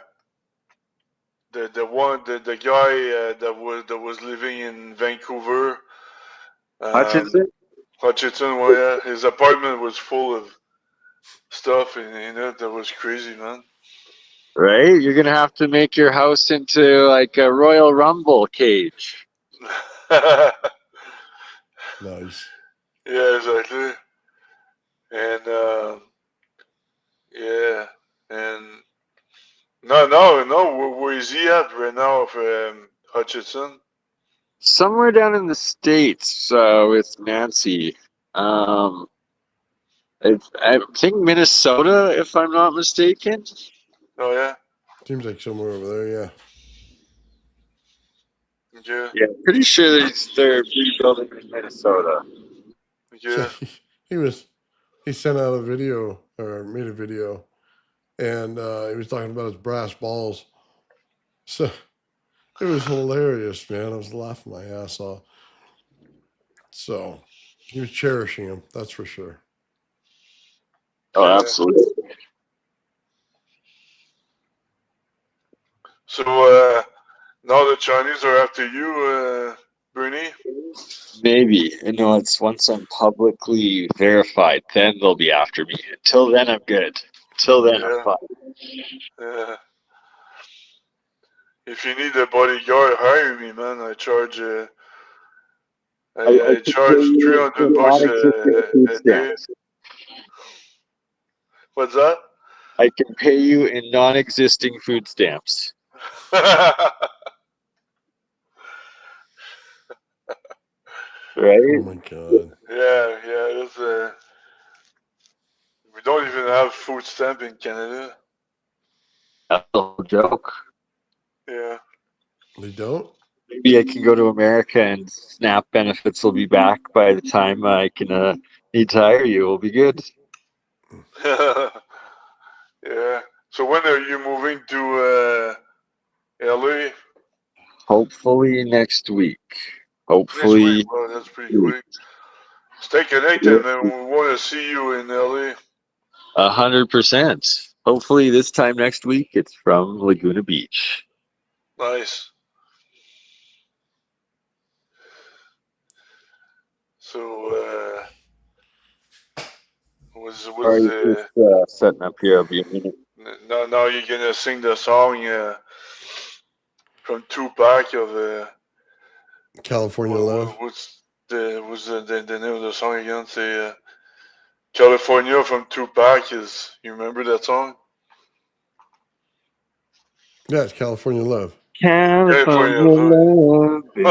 the guy that was living in Vancouver, um, Hutchinson, Hutchinson. Well, yeah, his apartment was full of stuff in it that was crazy, man. right? You're gonna have to make your house into like a Royal Rumble cage. Nice. Yeah, exactly, and yeah, and no. Where is he at right now, Hutchinson? Somewhere down in the States with Nancy. Um, I think Minnesota, if I'm not mistaken. Oh yeah, Seems like somewhere over there, yeah. yeah, Yeah, pretty sure they're rebuilding in Minnesota. So yeah. he sent out a video or made a video, and he was talking about his brass balls. So it was hilarious, man. I was laughing my ass off. So he was cherishing them, that's for sure. Oh, Yeah. absolutely. So now the Chinese are after you, Bernie. Maybe. No, it's once I'm publicly verified, then they'll be after me. Until then, I'm good. Until then, I'm Yeah. fine. If you need a bodyguard, hire me, man. I charge I I can pay charge you in $300 non-existing food a day. stamps. What's that? I can pay you in non-existing food stamps. Right? Oh my god. Yeah. That's, we don't even have food stamp in Canada. That's the whole joke. Yeah. They don't? Maybe I can go to America and SNAP benefits will be back by the time I can need to hire you. We'll be good. Yeah. So when are you moving to LA? Hopefully next week. Next week. Hopefully. Well, that's pretty quick. Stay connected, man. We want to see you in LA. 100%. Hopefully this time next week it's from Laguna Beach. Nice. So, was Sorry, just setting up here. I'll be a minute. now you're gonna sing the song from Tupac of California Love. what's the name of the song again? Say California from Tupac. You remember that song? Yeah, it's California Love. California love, baby.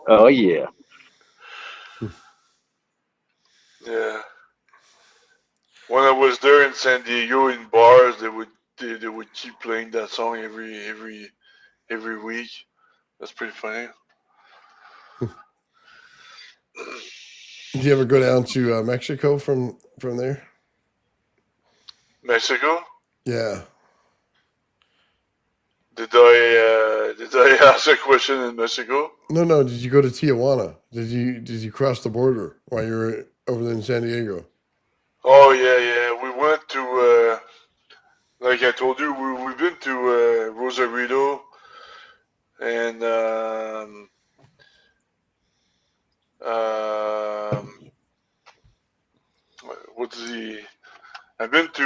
Oh yeah. Yeah. When I was there in San Diego in bars, they would keep playing that song every week. That's pretty funny. Did you ever go down to Mexico from there? Mexico? Yeah. Did I ask a question in Mexico? No. Did you go to Tijuana? Did you cross the border while you were over there in San Diego? Oh yeah. We went to like I told you, we've been to Rosarito and what's the? I've been to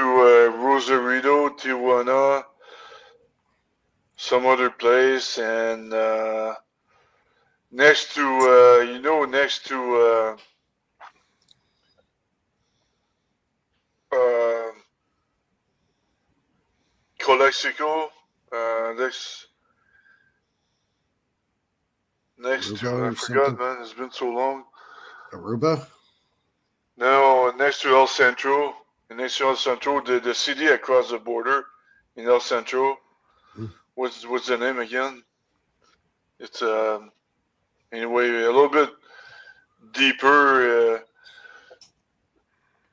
Rosarito, Tijuana, some other place, and next to next to Calexico, next to Aruba I or forgot, something. man. It's been so long. Aruba? No, next to El Centro. And next to El Centro, the city across the border in El Centro. Hmm. What's the name again? It's anyway a little bit deeper, a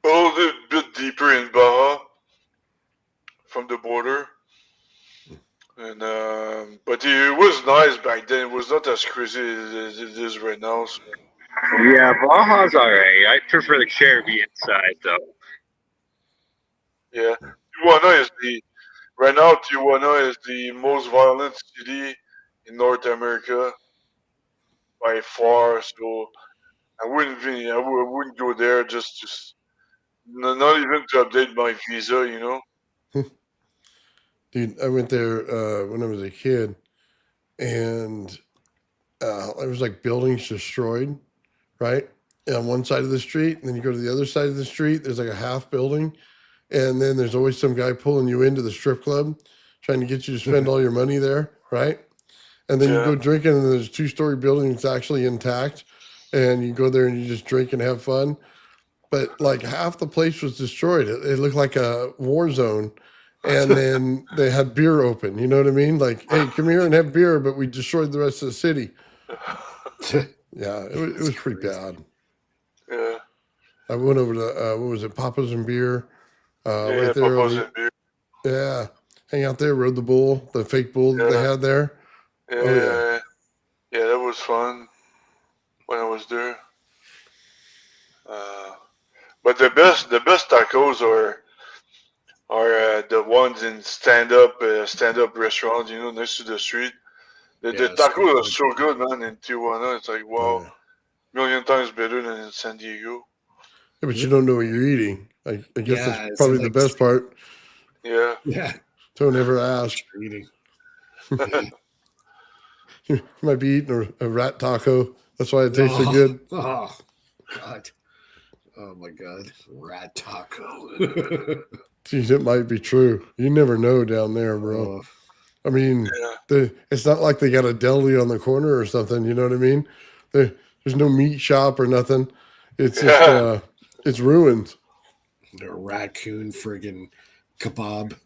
little bit deeper in Baja from the border. And but it was nice back then. It was not as crazy as it is right now. So. Yeah, Baja's alright. I prefer the Caribbean side though. Yeah, Tijuana is the right now. Tijuana is the most violent city in North America by far. So I wouldn't go there just not even to update my visa. You know. Dude, I went there when I was a kid, and it was like buildings destroyed, right? On one side of the street, and then you go to the other side of the street. There's like a half building, and then there's always some guy pulling you into the strip club, trying to get you to spend all your money there, right? And then you Yeah. go drinking, and there's a 2-story building that's actually intact, and you go there and you just drink and have fun. But like half the place was destroyed. It looked like a war zone. And then they had beer open. You know what I mean? Like, hey, come here and have beer, but we destroyed the rest of the city. Yeah, it was pretty crazy. bad. Yeah. I went over to what was it, Papa's and Beer, Yeah, right there. Papa's and beer. Yeah, hang out there, rode the bull, the fake bull that they Yeah. had there. Yeah, Oh yeah, yeah, that was fun when I was there. But the best tacos are the ones in stand up restaurants. You know, next to the street. The Yeah, tacos are street so good, man. In Tijuana, it's like oh wow, yeah. million times better than in San Diego. Yeah, but you don't know what you're eating. I guess that's Yeah, it's probably the like best part. Yeah. yeah, Don't ever what ask. you're eating. You might be eating a rat taco. That's why it tastes so Oh, good. oh, God. Oh my God, rat taco. Geez, it might be true. You never know down there, bro. Oh, I mean, Yeah. it's not like they got a deli on the corner or something. You know what I mean? There's no meat shop or nothing. It's just Yeah. it's ruins. the raccoon friggin' kebab.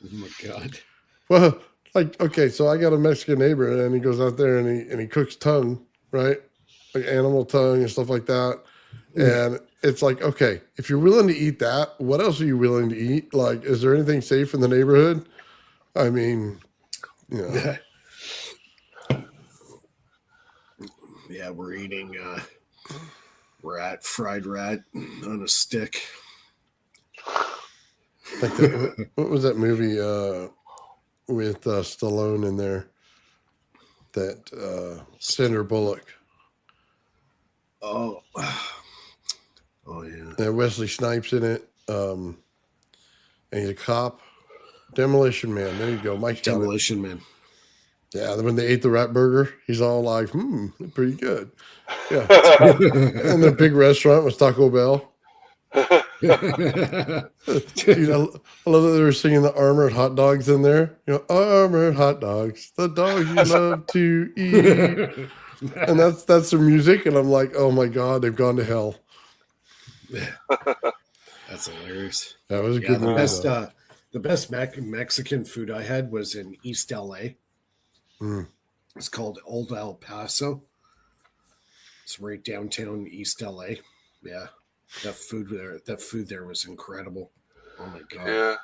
Oh my God. Well, like okay, so I got a Mexican neighbor, and he goes out there and he cooks tongue, right? Like animal tongue and stuff like that. And it's like, okay, if you're willing to eat that, what else are you willing to eat? Like, is there anything safe in the neighborhood? I mean, you know, Yeah, we're eating fried rat on a stick. like that. What was that movie with Stallone in there? That Sandra Bullock. Oh, oh yeah. Wesley Snipes in it. And he's a cop. Demolition Man. There you go. Mike's got it. Demolition Man. Yeah, when they ate the rat burger, he's all like, pretty good. Yeah. And their big restaurant was Taco Bell. Dude, I love that they were singing the armored hot dogs in there. You know, armored hot dogs, the dogs you love to eat. And that's their music. And I'm like, oh my God, they've gone to hell. That's hilarious. That was a Yeah, good movie. the best Mexican food I had was in East LA. Mm. It's called Old El Paso. It's right downtown East LA. Yeah, that food there was incredible. Oh my God. Yeah.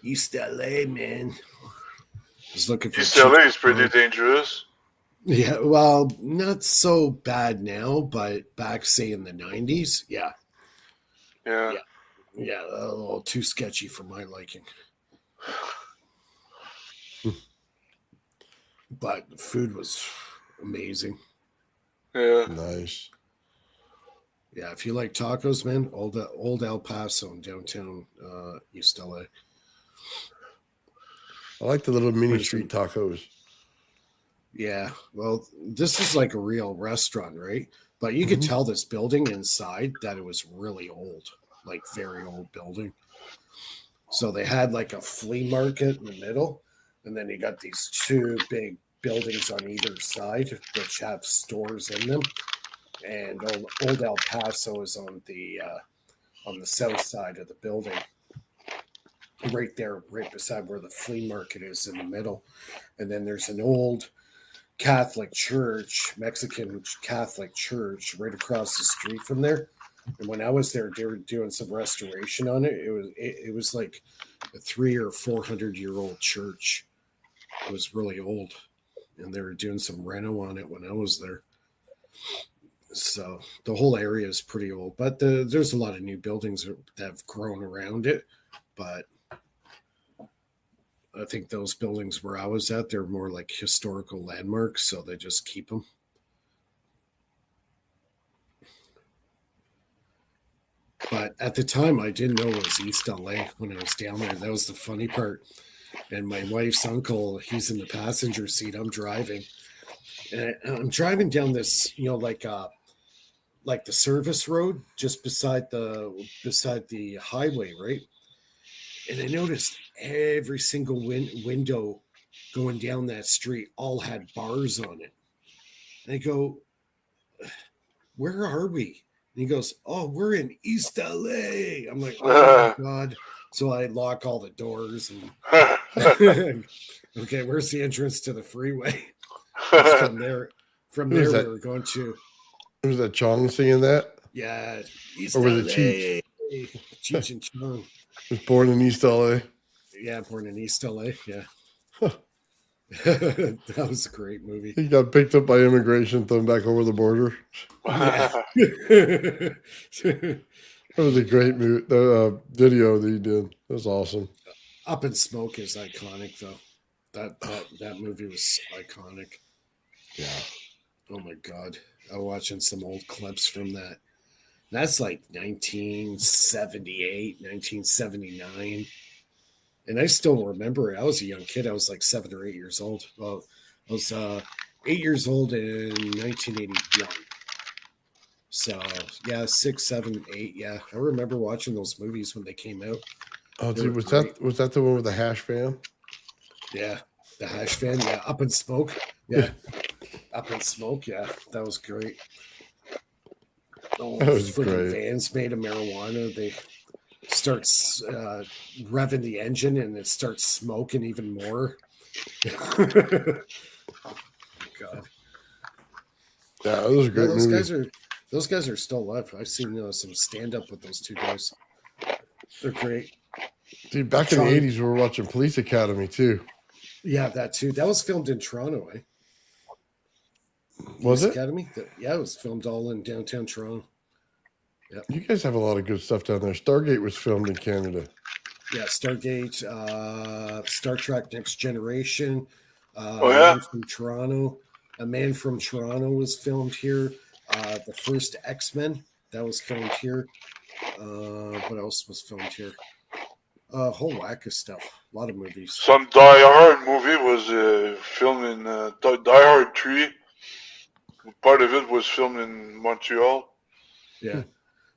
East LA, man. Was looking for East cheap LA is pretty food. dangerous. Yeah, well, not so bad now, but back say in the 90s, yeah, Yeah. a little too sketchy for my liking. But the food was amazing. Yeah. Nice. Yeah, if you like tacos, man, old El Paso in downtown East LA. I like the little mini Which street tacos. Yeah, well, this is like a real restaurant, right? But you could Mhm. tell this building inside that it was really old, like very old building. So they had like a flea market in the middle, and then you got these two big buildings on either side, which have stores in them. And old El Paso is on the south side of the building, right there, right beside where the flea market is in the middle. And then there's an old Catholic church, Mexican Catholic church, right across the street from there. And when I was there, they were doing some restoration on it. It was like a 300 or 400-year-old church. It was really old, and they were doing some reno on it when I was there. So the whole area is pretty old, but there's a lot of new buildings that have grown around it. But I think those buildings where I was at, they're more like historical landmarks, so they just keep them. But at the time, I didn't know it was East LA when I was down there. That was the funny part. And my wife's uncle, he's in the passenger seat. I'm driving, and I'm driving down this, like the service road just beside the highway, right? And I noticed every single window going down that street all had bars on it. And I go, "Where are we?" And he goes, "Oh, we're in East LA." I'm like, "Oh my God." So I lock all the doors and okay, where's the entrance to the freeway? From there we were going to. Was that Chong singing that? Yeah, East Or was LA. it Cheech and Chong. Was born in East LA. Yeah, born in East LA. Yeah. That was a great movie. He got picked up by immigration, thrown back over the border. Yeah. That was a great video that he did. That was awesome. Up in Smoke is iconic, though. That movie was iconic. Yeah. Oh my God. I'm watching some old clips from that. That's like 1978, 1979. And I still remember it. I was a young kid. I was like 7 or 8 years old. Well, I was 8 years old in 1981. So, yeah, 6, 7, 8. Yeah, I remember watching those movies when they came out. Oh, dude, was that the one with the hash fan? Yeah, the hash fan. Yeah, Up in Smoke. Yeah, Up in Smoke. Yeah, that was great. Oh, That was freaking great. vans made of marijuana. They start revving the engine and it starts smoking even more. God. Yeah, that was a great movie. Those guys are still alive. I've seen some stand up with those two guys. They're great. Dude, back in the 80s, we were watching Police Academy too. Yeah, that too. That was filmed in Toronto, eh? Was it? Academy? Yeah, it was filmed all in downtown Toronto. Yeah. You guys have a lot of good stuff down there. Stargate was filmed in Canada. Yeah, Stargate, Star Trek Next Generation, yeah? Man from Toronto. A Man from Toronto was filmed here. The first X-Men, that was filmed here. What else was filmed here? A whole whack of stuff. A lot of movies. Some Die Hard movie was filmed in Die Hard 3. Part of it was filmed in Montreal. Yeah.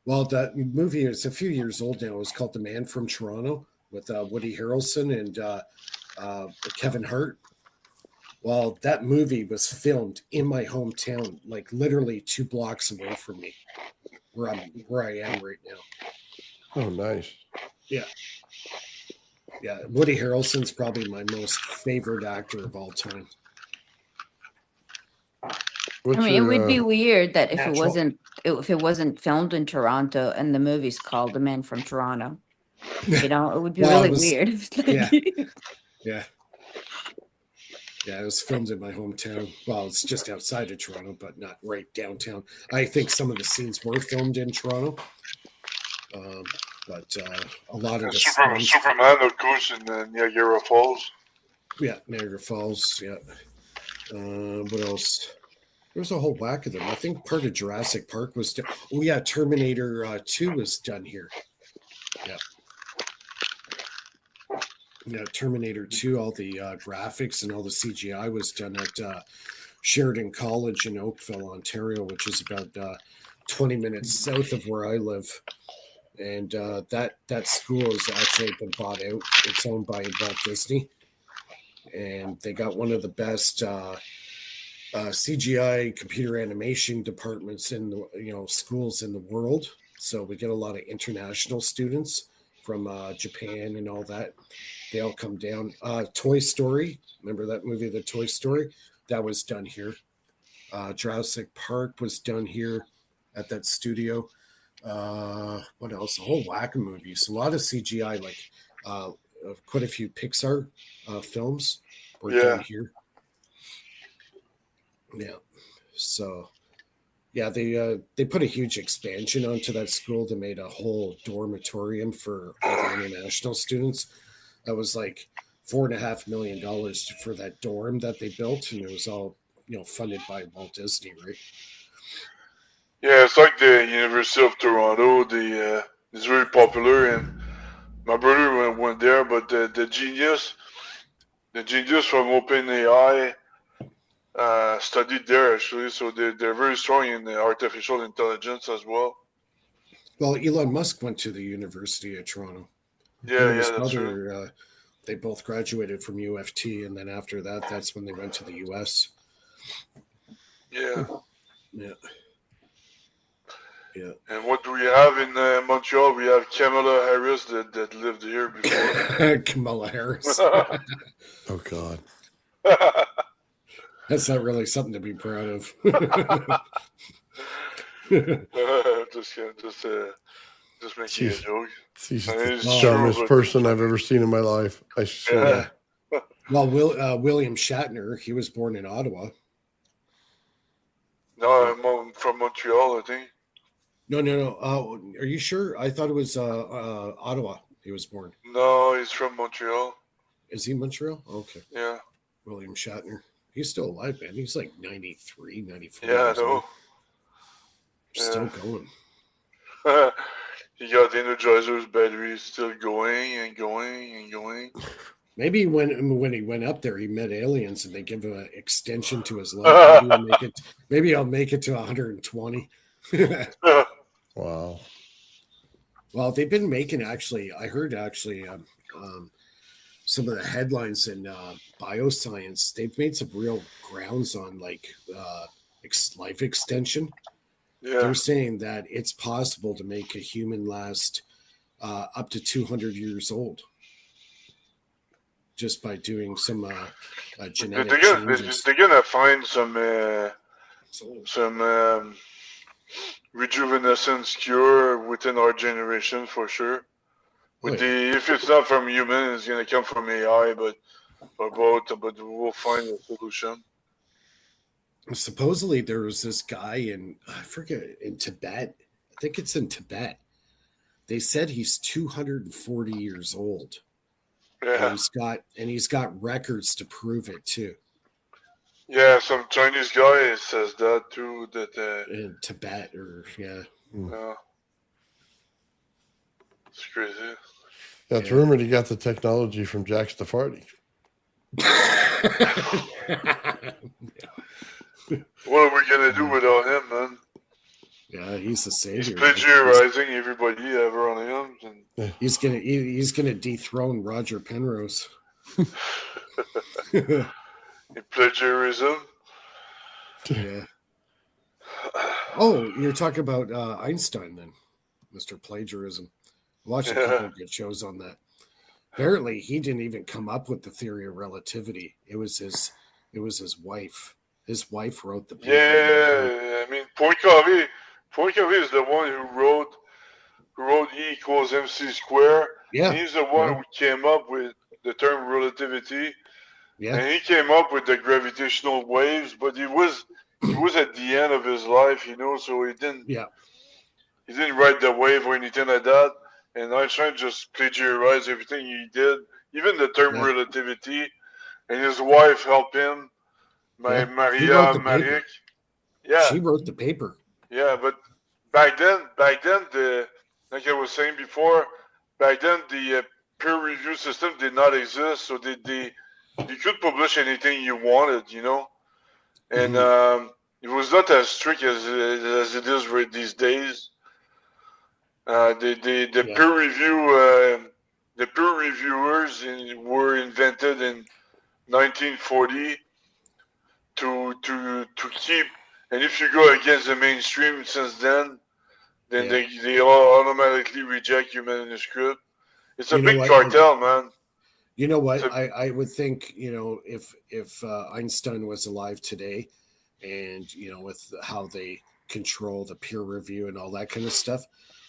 Well, that movie is a few years old now. It was called The Man from Toronto with Woody Harrelson and Kevin Hart. Well, that movie was filmed in my hometown, like literally 2 blocks away from me, where I am right now. Oh, nice. Yeah. Yeah, Woody Harrelson's probably my most favorite actor of all time. It would be weird that if Natural. it wasn't filmed in Toronto and the movie's called The Man from Toronto. It would be really weird. Yeah. Yeah. Yeah, it was filmed in my hometown. Well, it's just outside of Toronto, but not right downtown. I think some of the scenes were filmed in Toronto. But a lot of the Superman, of course, in Niagara Falls. Yeah, Niagara Falls. Yeah. What else? There was a whole whack of them. I think part of Jurassic Park was done. Oh yeah, Terminator 2 was done here. Yeah. Yeah, Terminator 2, all the graphics and all the CGI was done at Sheridan College in Oakville, Ontario, which is about 20 minutes south of where I live. And that school has actually been bought out. It's owned by Walt Disney. and they got one of the best CGI computer animation departments in the schools in the world. So we get a lot of international students from Japan and all that. They all come down. Toy Story, remember that movie, The Toy Story? That was done here. Jurassic Park was done here at that studio. What else? A whole whack of movies. A lot of CGI, like quite a few Pixar films were done here. Yeah. So, yeah, they put a huge expansion onto that school. They made a whole dormitorium for all the international students. That was like $4.5 million for that dorm that they built, and it was all funded by Walt Disney, right? Yeah, it's like the University of Toronto. It's very popular, and my brother went there. But the genius from OpenAI studied there actually, so they're very strong in artificial intelligence as well. Well, Elon Musk went to the University of Toronto. Yeah, His that's true. brother, they both graduated from UFT, and then after that, that's when they went to the US. Yeah. Yeah. Yeah. And what do we have in Montreal? We have Kamala Harris that lived here before. Kamala Harris. Oh God. That's not really something to be proud of. Just making a joke. She's I mean, the it's dumbest true, but person I've ever seen in my life. I swear. Yeah. Well, William Shatner, he was born in Ottawa. No, I'm from Montreal, I think. No. Are you sure? I thought it was Ottawa. He was born. No, he's from Montreal. Is he Montreal? Okay. Yeah. William Shatner. He's still alive, man. He's like 93, 94. Yeah, I know. Still going. He got the Energizer's battery still going and going and going. Maybe when he went up there, he met aliens and they give him an extension to his life. Maybe I'll make it to 120. Wow. Well, they've been making I heard some of the headlines in bioscience. They've made some real grounds on like life extension. Yeah. They're saying that it's possible to make a human last up to 200 years old just by doing some genetic changes. They're gonna find some rejuvenescence cure within our generation for sure. If it's not from human, it's gonna come from AI, or both. But we'll find a solution. Supposedly there was this guy in Tibet. I think it's in Tibet. They said he's 240 years old. Yeah. And he's got records to prove it too. Yeah, some Chinese guy says that too. That in Tibet Yeah. It's crazy. Yeah, it's rumored he got the technology from Jack Staffarty. What are we gonna do without him, man? Yeah, he's the savior. He's plagiarizing everybody ever on him. And he's gonna dethrone Roger Penrose. Plagiarism. Yeah. Oh, you're talking about Einstein then, Mr. Plagiarism. Watched a couple of good shows on that. Apparently, he didn't even come up with the theory of relativity. It was his wife. His wife wrote the paper. Yeah, I mean Poincaré is the one who wrote E equals MC squared. Yeah. He's the one who came up with the term relativity. Yeah. And he came up with the gravitational waves, but he was at the end of his life, so he didn't write the wave or anything like that. And Einstein just plagiarized everything he did, even the term relativity. And his wife helped him, Maria Marik. Yeah. She wrote the paper. Yeah, but back then, like I was saying before, back then the peer review system did not exist, so you could publish anything you wanted, and it was not as strict as it is these days. The peer review, the peer reviewers were invented in 1940 to keep. And if you go against the mainstream since then Yeah. they all automatically reject your manuscript. It's a You know big what? cartel, man. You know It's what? a, I would think, if Einstein was alive today, and with how they control the peer review and all that kind of stuff,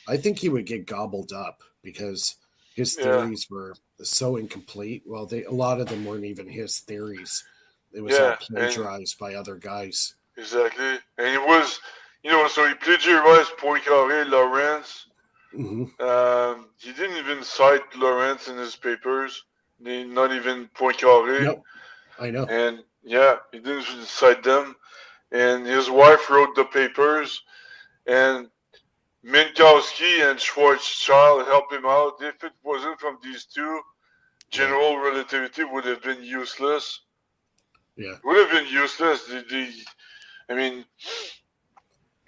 I think he would get gobbled up because his yeah, theories were so incomplete. Well, a lot of them weren't even his theories. It was all yeah, and plagiarized by other guys. exactly. And it was, so he plagiarized Poincaré, Lawrence. Hmm. He didn't even cite Lawrence in his papers, not even Poincaré. No, I know. And yeah, he didn't even cite them. And his wife wrote the papers, and Minkowski and Schwarzschild helped him out. If it wasn't from these two, Yeah, general relativity would have been useless. yeah, Would have been useless. I mean,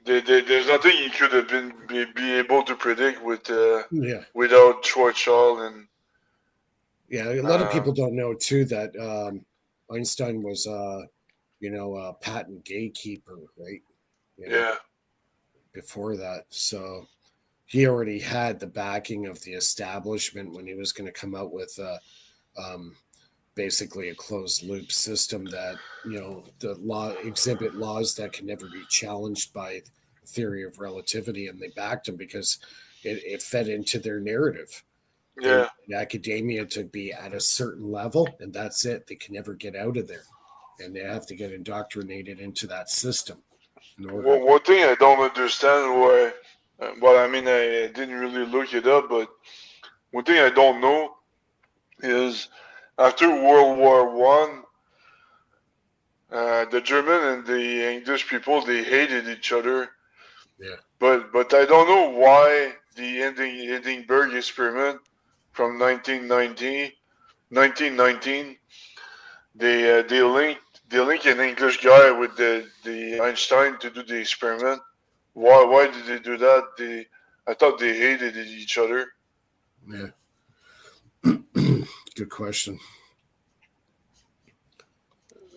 there's nothing he could have be able to predict yeah, without Schwarzschild and yeah. A lot of people don't know too that Einstein was, a patent gatekeeper, right? You know, yeah, before that, so he already had the backing of the establishment when he was going to come out with um, basically a closed loop system that the law exhibit laws that can never be challenged by theory of relativity, and they backed him because it fed into their narrative. They yeah. wanted academia to be at a certain level, and that's it. They can never get out of there, and they have to get indoctrinated into that system in order. Well, one thing I don't understand why, well, I mean, I didn't really look it up, but one thing I don't know is after World War One, the German and the English people they hated each other. Yeah. But I don't know why the Edinburgh experiment from 1919, they link an English guy with the Einstein to do the experiment. Why did they do that? I thought they hated each other. Yeah. Good question.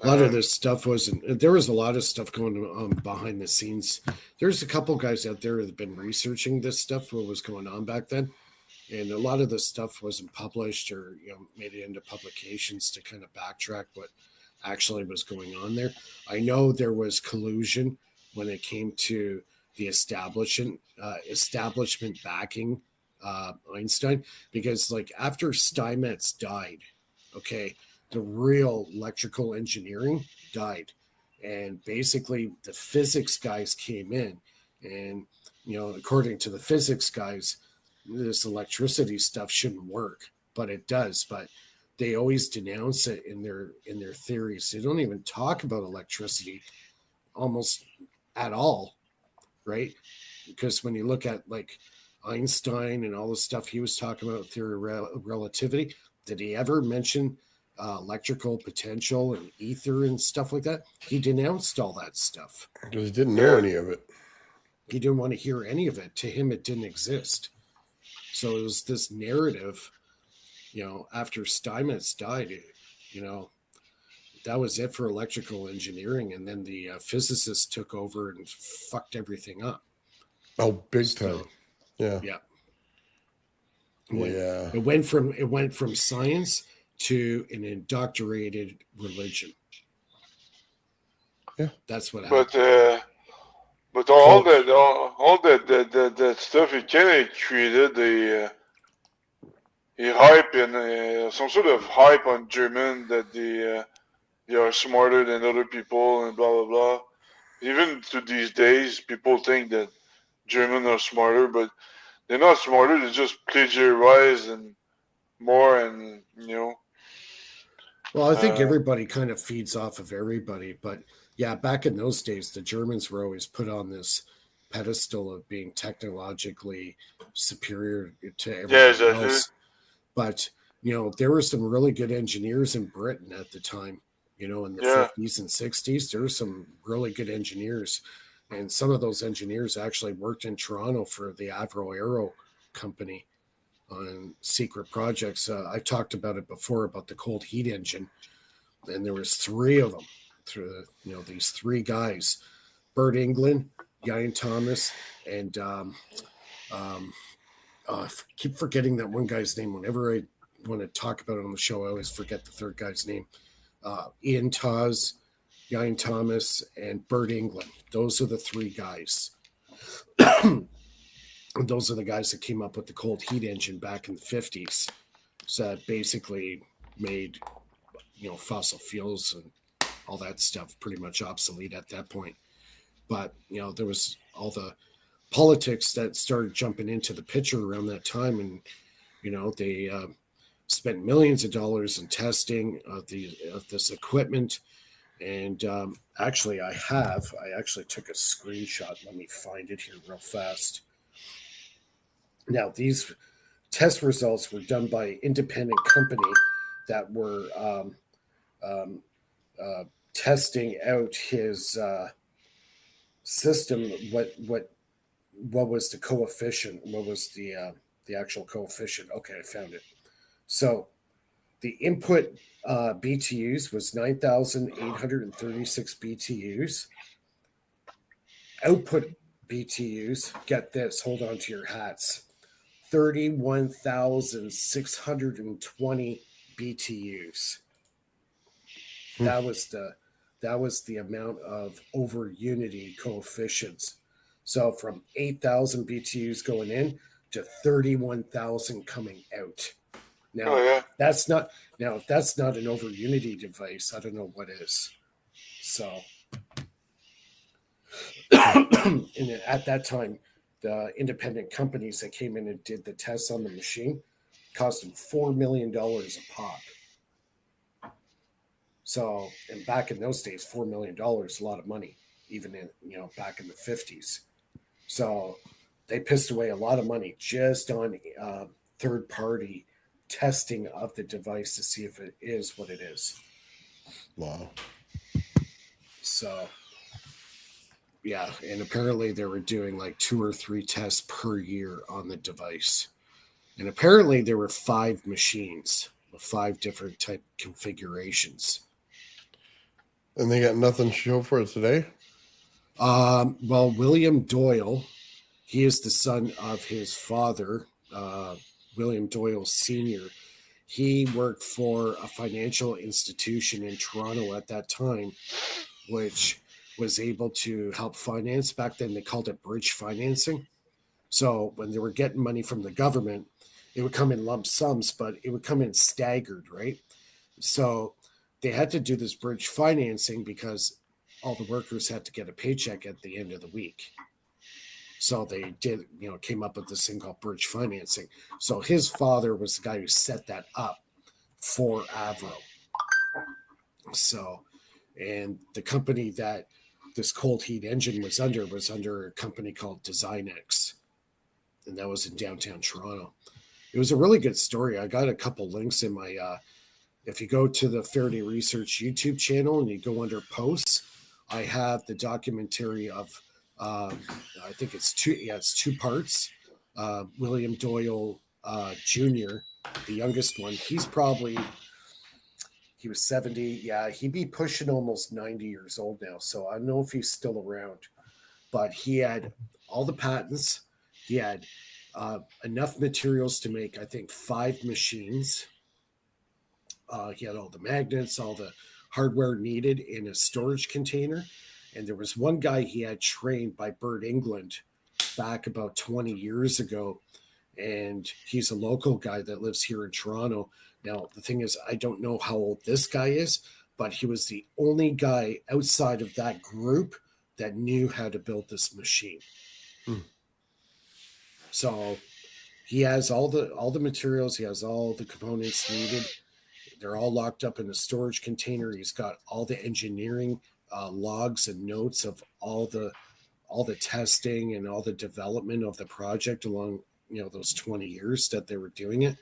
A lot of this stuff wasn't. There was a lot of stuff going on behind the scenes. There's a couple guys out there that have been researching this stuff, what was going on back then, and a lot of this stuff wasn't published or made it into publications to kind of backtrack what actually was going on there. I know there was collusion when it came to the establishment backing Einstein, because like after Steinmetz died, okay, the real electrical engineering died, and basically the physics guys came in, and according to the physics guys, this electricity stuff shouldn't work, but it does. But they always denounce it in their theories. They don't even talk about electricity almost at all, right? Because when you look at like Einstein and all the stuff he was talking about, theory of relativity, did he ever mention electrical potential and ether and stuff like that? He denounced all that stuff. Because he didn't know any of it. He didn't want to hear any of it. To him, it didn't exist. So it was this narrative, after Steinmetz died, that was it for electrical engineering. And then the physicists took over and fucked everything up. Oh, big time. Yeah. Yeah. Yeah. It went from science to an indoctrinated religion. Yeah. That's what happened. But all that stuff it kind of created a hype and some sort of hype on German that they are smarter than other people and blah blah blah. Even to these days, people think that German are smarter, but they're not smarter. They just plagiarize and more, and Well, I think everybody kind of feeds off of everybody. But yeah, back in those days, the Germans were always put on this pedestal of being technologically superior to everybody else. But, there were some really good engineers in Britain at the time, in the 50s and 60s. There were some really good engineers. And some of those engineers actually worked in Toronto for the Avro Aero company on secret projects. I've talked about it before about the cold heat engine. and there was three of them. Through these three guys, Bert England, Ian Thomas, and I keep forgetting that one guy's name. Whenever I want to talk about it on the show, I always forget the third guy's name. Ian Taz, Ian Thomas, and Bert England. Those are the three guys. Those are the guys that came up with the cold heat engine back in the 50s. So that basically made fossil fuels and all that stuff pretty much obsolete at that point. But there was all the politics that started jumping into the picture around that time, and they spent millions of dollars in testing of this equipment. And actually I actually took a screenshot. Let me find it here real fast. Now, these test results were done by an independent company that were testing out his system. What was the coefficient? What was the actual coefficient? Okay, I found it. So the input BTUs was 9,836 BTUs. Output BTUs, get this, hold on to your hats, 31,620 BTUs. That was the amount of over unity coefficients. So from 8,000 BTUs going in to 31,000 coming out. Now, if that's not an over unity device, I don't know what is. So, and at that time, the independent companies that came in and did the tests on the machine cost them $4 million a pop. So, and back in those days, $4 million, a lot of money, even in back in the 50s. So they pissed away a lot of money just on third-party testing of the device to see if it is what it is. Wow. So, yeah, and apparently they were doing like 2 or 3 tests per year on the device. And apparently there were 5 machines with 5 different type configurations. And they got nothing to show for it today? Well, William Doyle, he is the son of his father, William Doyle Sr. He worked for a financial institution in Toronto at that time, which was able to help finance. Back then, they called it bridge financing. So when they were getting money from the government, it would come in lump sums, but it would come in staggered, right? So they had to do this bridge financing because all the workers had to get a paycheck at the end of the week. So they did, came up with this thing called bridge financing. So his father was the guy who set that up for Avro. So, and the company that this cold heat engine was under a company called DesignX. And that was in downtown Toronto. It was a really good story. I got a couple links in my, if you go to the Faraday Research YouTube channel and you go under posts, I have the documentary of, I think it's 2 parts. William Doyle Jr., the youngest one, he was 70. Yeah, he'd be pushing almost 90 years old now. So I don't know if he's still around, but he had all the patents. He had enough materials to make, I think, 5 machines. He had all the magnets, all the hardware needed in a storage container. And there was one guy he had trained by Bert England back about 20 years ago. And he's a local guy that lives here in Toronto. Now, the thing is, I don't know how old this guy is, but he was the only guy outside of that group that knew how to build this machine. So he has all the materials. He has all the components needed. They're all locked up in a storage container. He's got all the engineering logs and notes of all the testing and all the development of the project along those 20 years that they were doing it.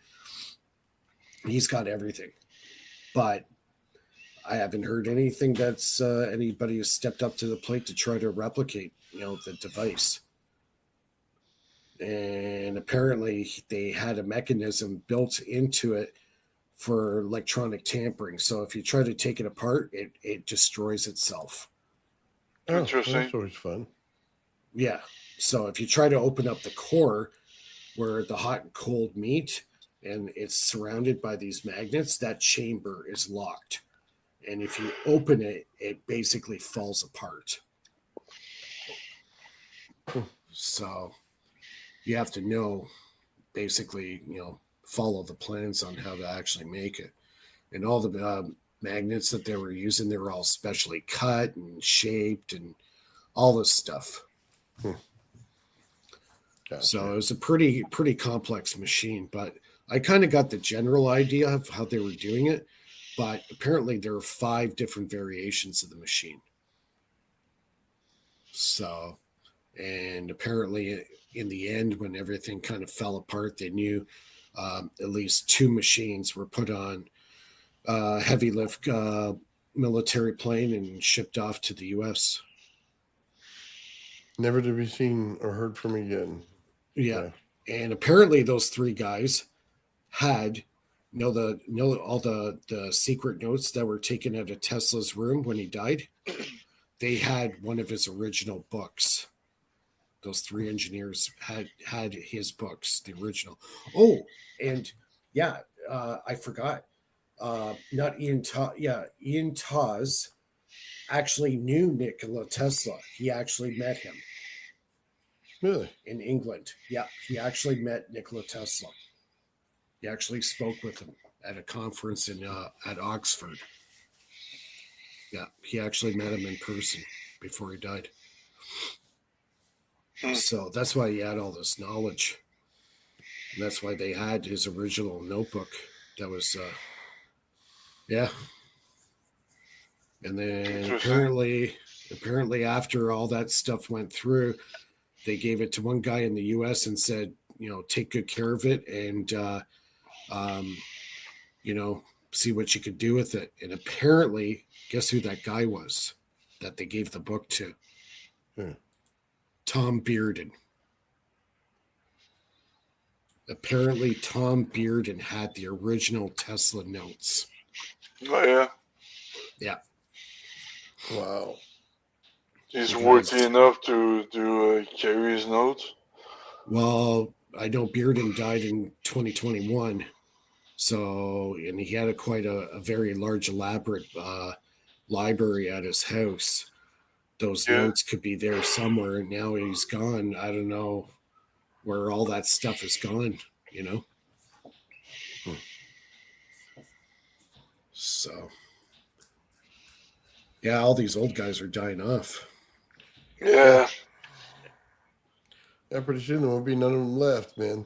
He's got everything, but I haven't heard anything that's anybody has stepped up to the plate to try to replicate the device. And apparently they had a mechanism built into it for electronic tampering. So if you try to take it apart, it destroys itself. Oh, Interesting. that's always fun. Yeah. So if you try to open up the core where the hot and cold meet and it's surrounded by these magnets, that chamber is locked. And if you open it, it basically falls apart. So you have to know, basically, follow the plans on how to actually make it. And all the magnets that they were using, they were all specially cut and shaped and all this stuff. Gotcha. So it was a pretty complex machine, but I kind of got the general idea of how they were doing it. But apparently there are 5 different variations of the machine. So, and apparently in the end, when everything kind of fell apart, they knew at least 2 machines were put on heavy lift military plane and shipped off to the U.S. Never to be seen or heard from again. Yeah. And apparently those 3 guys had all the secret notes that were taken out of Tesla's room when he died. They had one of his original books. Those 3 engineers had his books, the original. Oh, and yeah, I forgot. Not Ian Taz. Yeah, Ian Taz actually knew Nikola Tesla. He actually met him. Really? In England. Yeah, he actually met Nikola Tesla. He actually spoke with him at a conference at Oxford. Yeah, he actually met him in person before he died. So that's why he had all this knowledge. And that's why they had his original notebook. That was, yeah. And then apparently after all that stuff went through, they gave it to one guy in the U.S. and said, take good care of it and, see what you could do with it. And apparently, guess who that guy was that they gave the book to? Tom Bearden. Apparently, Tom Bearden had the original Tesla notes. Oh, yeah. Yeah. Wow. He's worthy enough to carry his notes. Well, I know Bearden died in 2021. So, and he had quite a very large, elaborate library at his house. Those notes could be there somewhere. And now he's gone. I don't know where all that stuff is gone, So, yeah, all these old guys are dying off. Yeah. Yeah, pretty soon there won't be none of them left, man.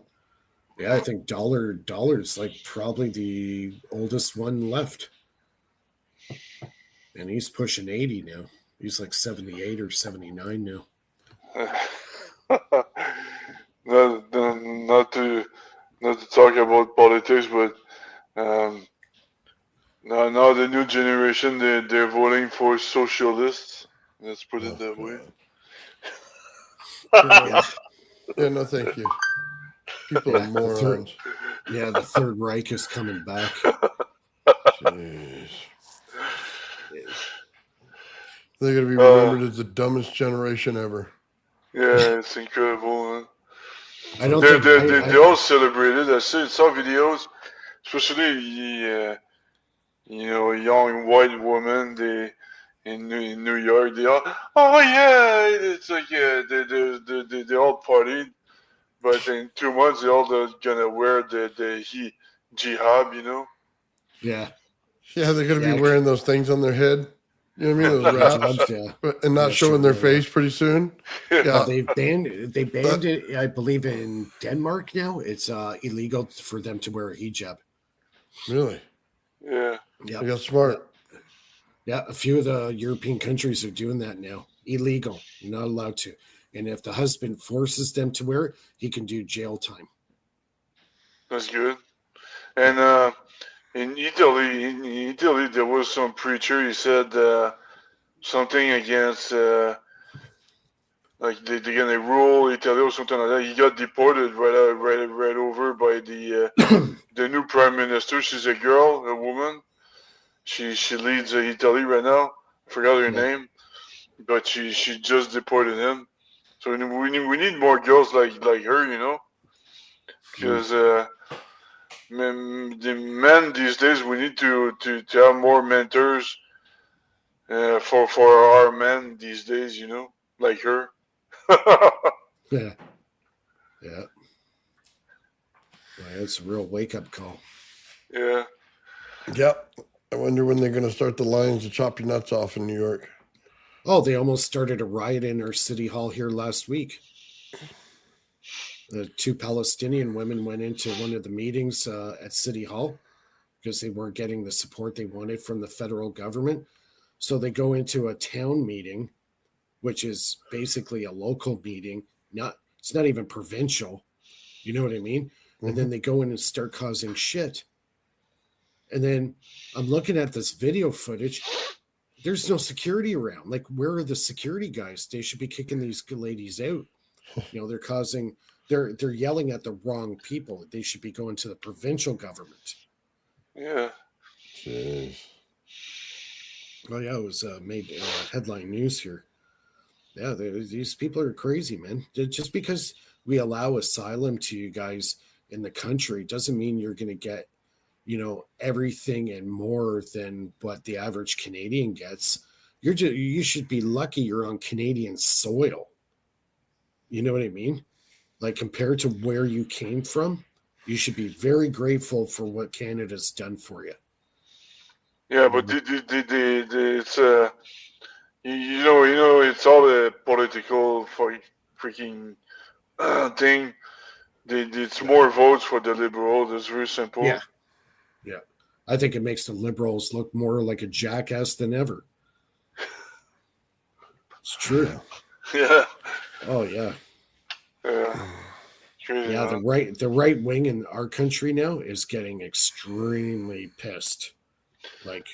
Yeah, I think Dollar's like probably the oldest one left. And he's pushing 80 now. He's like 78 or 79 now. not to talk about politics, but now the new generation they're voting for socialists. Let's put it that way. Yeah, no, thank you. People are morons. The Third Reich is coming back. Jeez. They're going to be remembered as the dumbest generation ever. Yeah, it's incredible, man. I don't they think they all celebrated. I saw videos, especially a young white woman. In New York, they all, oh yeah, it's like they all partied, but in 2 months they all gonna wear the hijab, Yeah. Yeah, they're going to be wearing those things on their head. You know what I mean? Those wraps, and not showing their face pretty soon. Yeah, well, they banned it. I believe in Denmark now. It's illegal for them to wear a hijab. Really? Yeah. Yeah. They got smart. Yeah, a few of the European countries are doing that now. Illegal. You're not allowed to. And if the husband forces them to wear it, he can do jail time. That's good. And in Italy, there was some preacher. He said something against like they're gonna rule Italy or something like that. He got deported right over by the new prime minister. She's a girl, a woman. She leads Italy right now. I forgot her Yeah. name, but she just deported him. So we need more girls like her, you know, because the men these days we need to have more mentors for our men these days, you know, like her. Yeah. Yeah. Well, it's a real wake up call. Yeah. Yep. I wonder when they're going to start the lines to chop your nuts off in New York. Oh, they almost started a riot in our city hall here last week. The two Palestinian women went into one of the meetings at City Hall because they weren't getting the support they wanted from the federal government. So they go into a town meeting, which is basically a local meeting. It's not even provincial. You know what I mean? And then they go in and start causing shit. And then I'm looking at this video footage. There's no security around. Like, where are the security guys? They should be kicking these ladies out. You know, they're yelling at the wrong people. They should be going to the provincial government. Yeah. Jeez. Oh yeah, it was made headline news here. Yeah, these people are crazy, man. Just because we allow asylum to you guys in the country doesn't mean you're going to get, you know, everything and more than what the average Canadian gets. You should be lucky you're on Canadian soil. You know what I mean? Like, compared to where you came from, you should be very grateful for what Canada's done for you. Yeah, but it's you know it's all a political freaking thing. It's more votes for the Liberals. It's very simple. Yeah. Yeah. I think it makes the Liberals look more like a jackass than ever. It's true. Yeah. Oh yeah. Yeah. Crazy, Yeah, man. the right wing in our country now is getting extremely pissed. Like,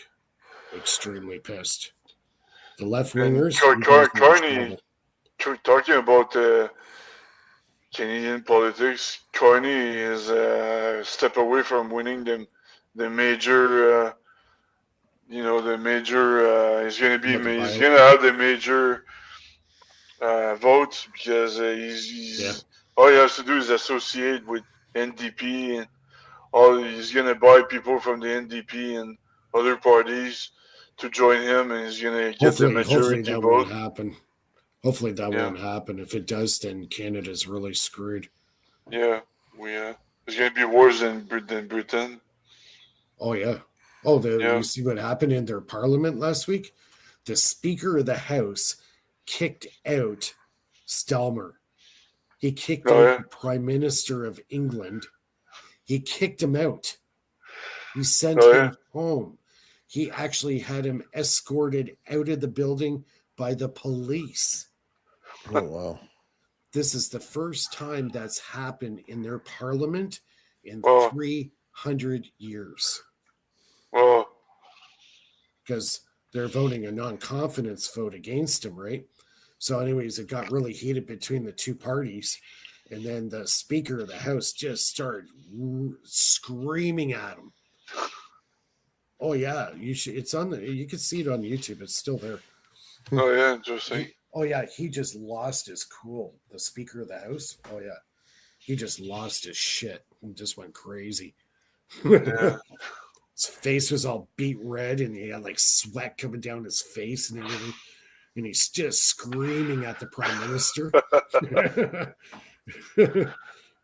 extremely pissed. The left And wingers, you guys are in Carney, trouble. talking about Canadian politics, Carney is a step away from winning the major. The major. He's gonna have the major votes because he's all he has to do is associate with NDP and all. He's gonna buy people from the NDP and other parties to join him, and he's gonna get the Hopefully majority that vote. won't happen. Hopefully that Yeah. won't happen. If it does, then Canada's really screwed. Yeah, it's gonna be worse than Britain. Oh yeah. Oh, Yeah. you see what happened in their parliament last week? The Speaker of the House kicked out Stelmer. He kicked Oh out yeah. the Prime Minister of England. He kicked him out. He sent Oh him yeah. home. He actually had him escorted out of the building by the police. Oh, wow. This is the first time that's happened in their parliament in Well, 300 years. well, Because they're voting a non-confidence vote against him, right? So, anyways, it got really heated between the two parties, and then the Speaker of the House just started screaming at him. Oh yeah, you should. It's on the. You can see it on YouTube. It's still there. oh yeah, interesting. He just lost his cool. The Speaker of the House. Oh yeah, he just lost his shit and just went crazy. Yeah. His face was all beet red, and he had like sweat coming down his face and everything. And he's just screaming at the Prime Minister.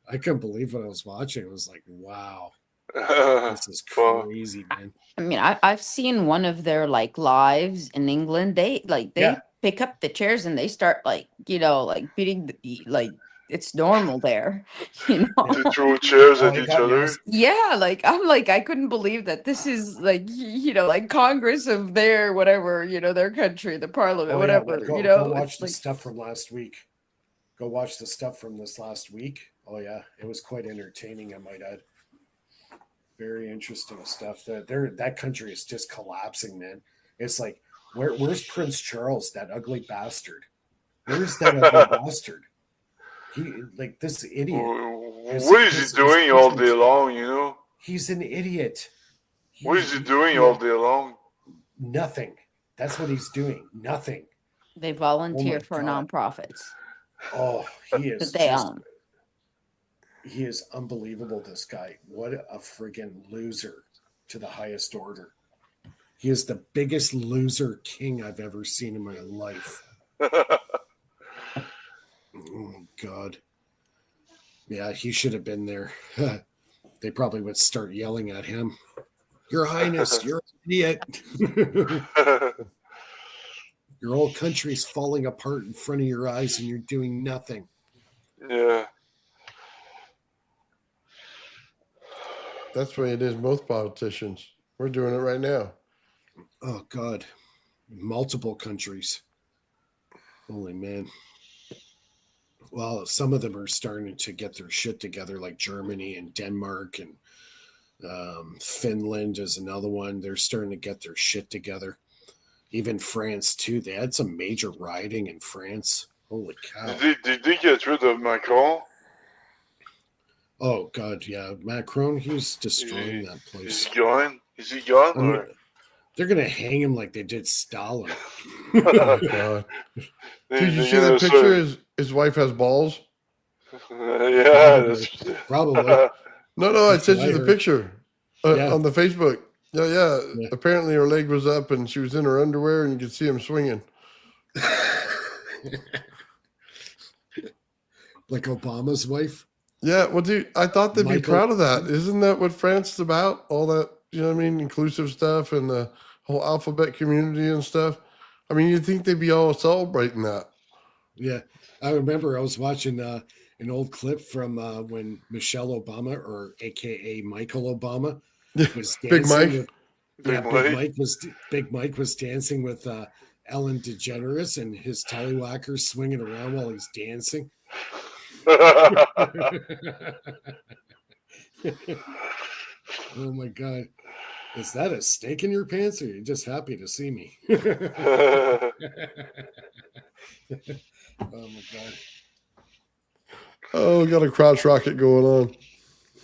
I couldn't believe what I was watching. I was like, wow, this is Well, crazy, man. I mean, I've seen one of their like lives in England. They Yeah. pick up the chairs and they start like, you know, like beating like it's normal there, you know. to throw chairs Oh, at it each got other. nasty. Yeah, like I'm like I couldn't believe that this is like you know like Congress of their whatever you know their country, the Parliament, Oh yeah, whatever go you know. watch It's the like stuff from last week. Go watch the stuff from this last week. Oh yeah, it was quite entertaining, I might add. Very interesting stuff. That country is just collapsing, man. It's like where's Prince Charles, that ugly bastard? Where's that other bastard? He like this idiot. What is he doing all day long? You know. He's an idiot. What is he doing all day long? Nothing. That's what he's doing. Nothing. They volunteer my for God. nonprofits Oh, he is that they just. own. He is unbelievable. This guy. What a friggin' loser to the highest order. He is the biggest loser king I've ever seen in my life. Oh God. Yeah, he should have been there. They probably would start yelling at him. Your Highness, you're an idiot. Your whole country's falling apart in front of your eyes and you're doing nothing. Yeah. That's the way it is. Most politicians. We're doing it right now. Oh God. Multiple countries. Holy man. Well, some of them are starting to get their shit together, like Germany and Denmark and Finland is another one. They're starting to get their shit together. Even France too. They had some major rioting in France. Holy cow! Did they get rid of Macron? Oh God, yeah, Macron. He's destroying that Is place. he gone? Is he gone? I mean, they're gonna hang him like they did Stalin. Oh my God. Did you see that picture? His wife has balls? Yeah, Probably. No, I sent you the picture Yeah. on the Facebook. Yeah. Apparently her leg was up and she was in her underwear and you could see him swinging. Like Obama's wife? Yeah, well, dude, I thought they'd be proud of that. Isn't that what France is about? All that, you know what I mean? Inclusive stuff and the whole alphabet community and stuff. I mean, you'd think they'd be all celebrating that. Yeah. I remember I was watching an old clip from when Michelle Obama, or AKA Michael Obama, was dancing Big Mike. with Big Mike was dancing with Ellen DeGeneres and his tallywhacker swinging around while he's dancing. Oh my God. Is that a snake in your pants, or are you just happy to see me? Oh my God. Oh, we got a crotch rocket going on.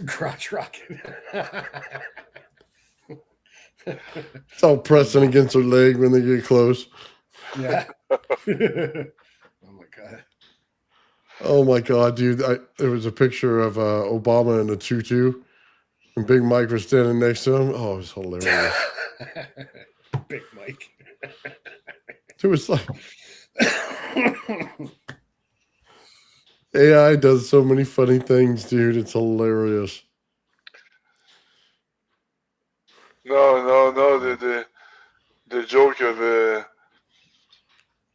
Crotch rocket. It's all pressing against her leg when they get close. Yeah. Oh my God. Oh my God, dude. There was a picture of Obama in a tutu and Big Mike was standing next to him. Oh, it was hilarious. Big Mike. It was like AI does so many funny things, dude. It's hilarious. No. The joke of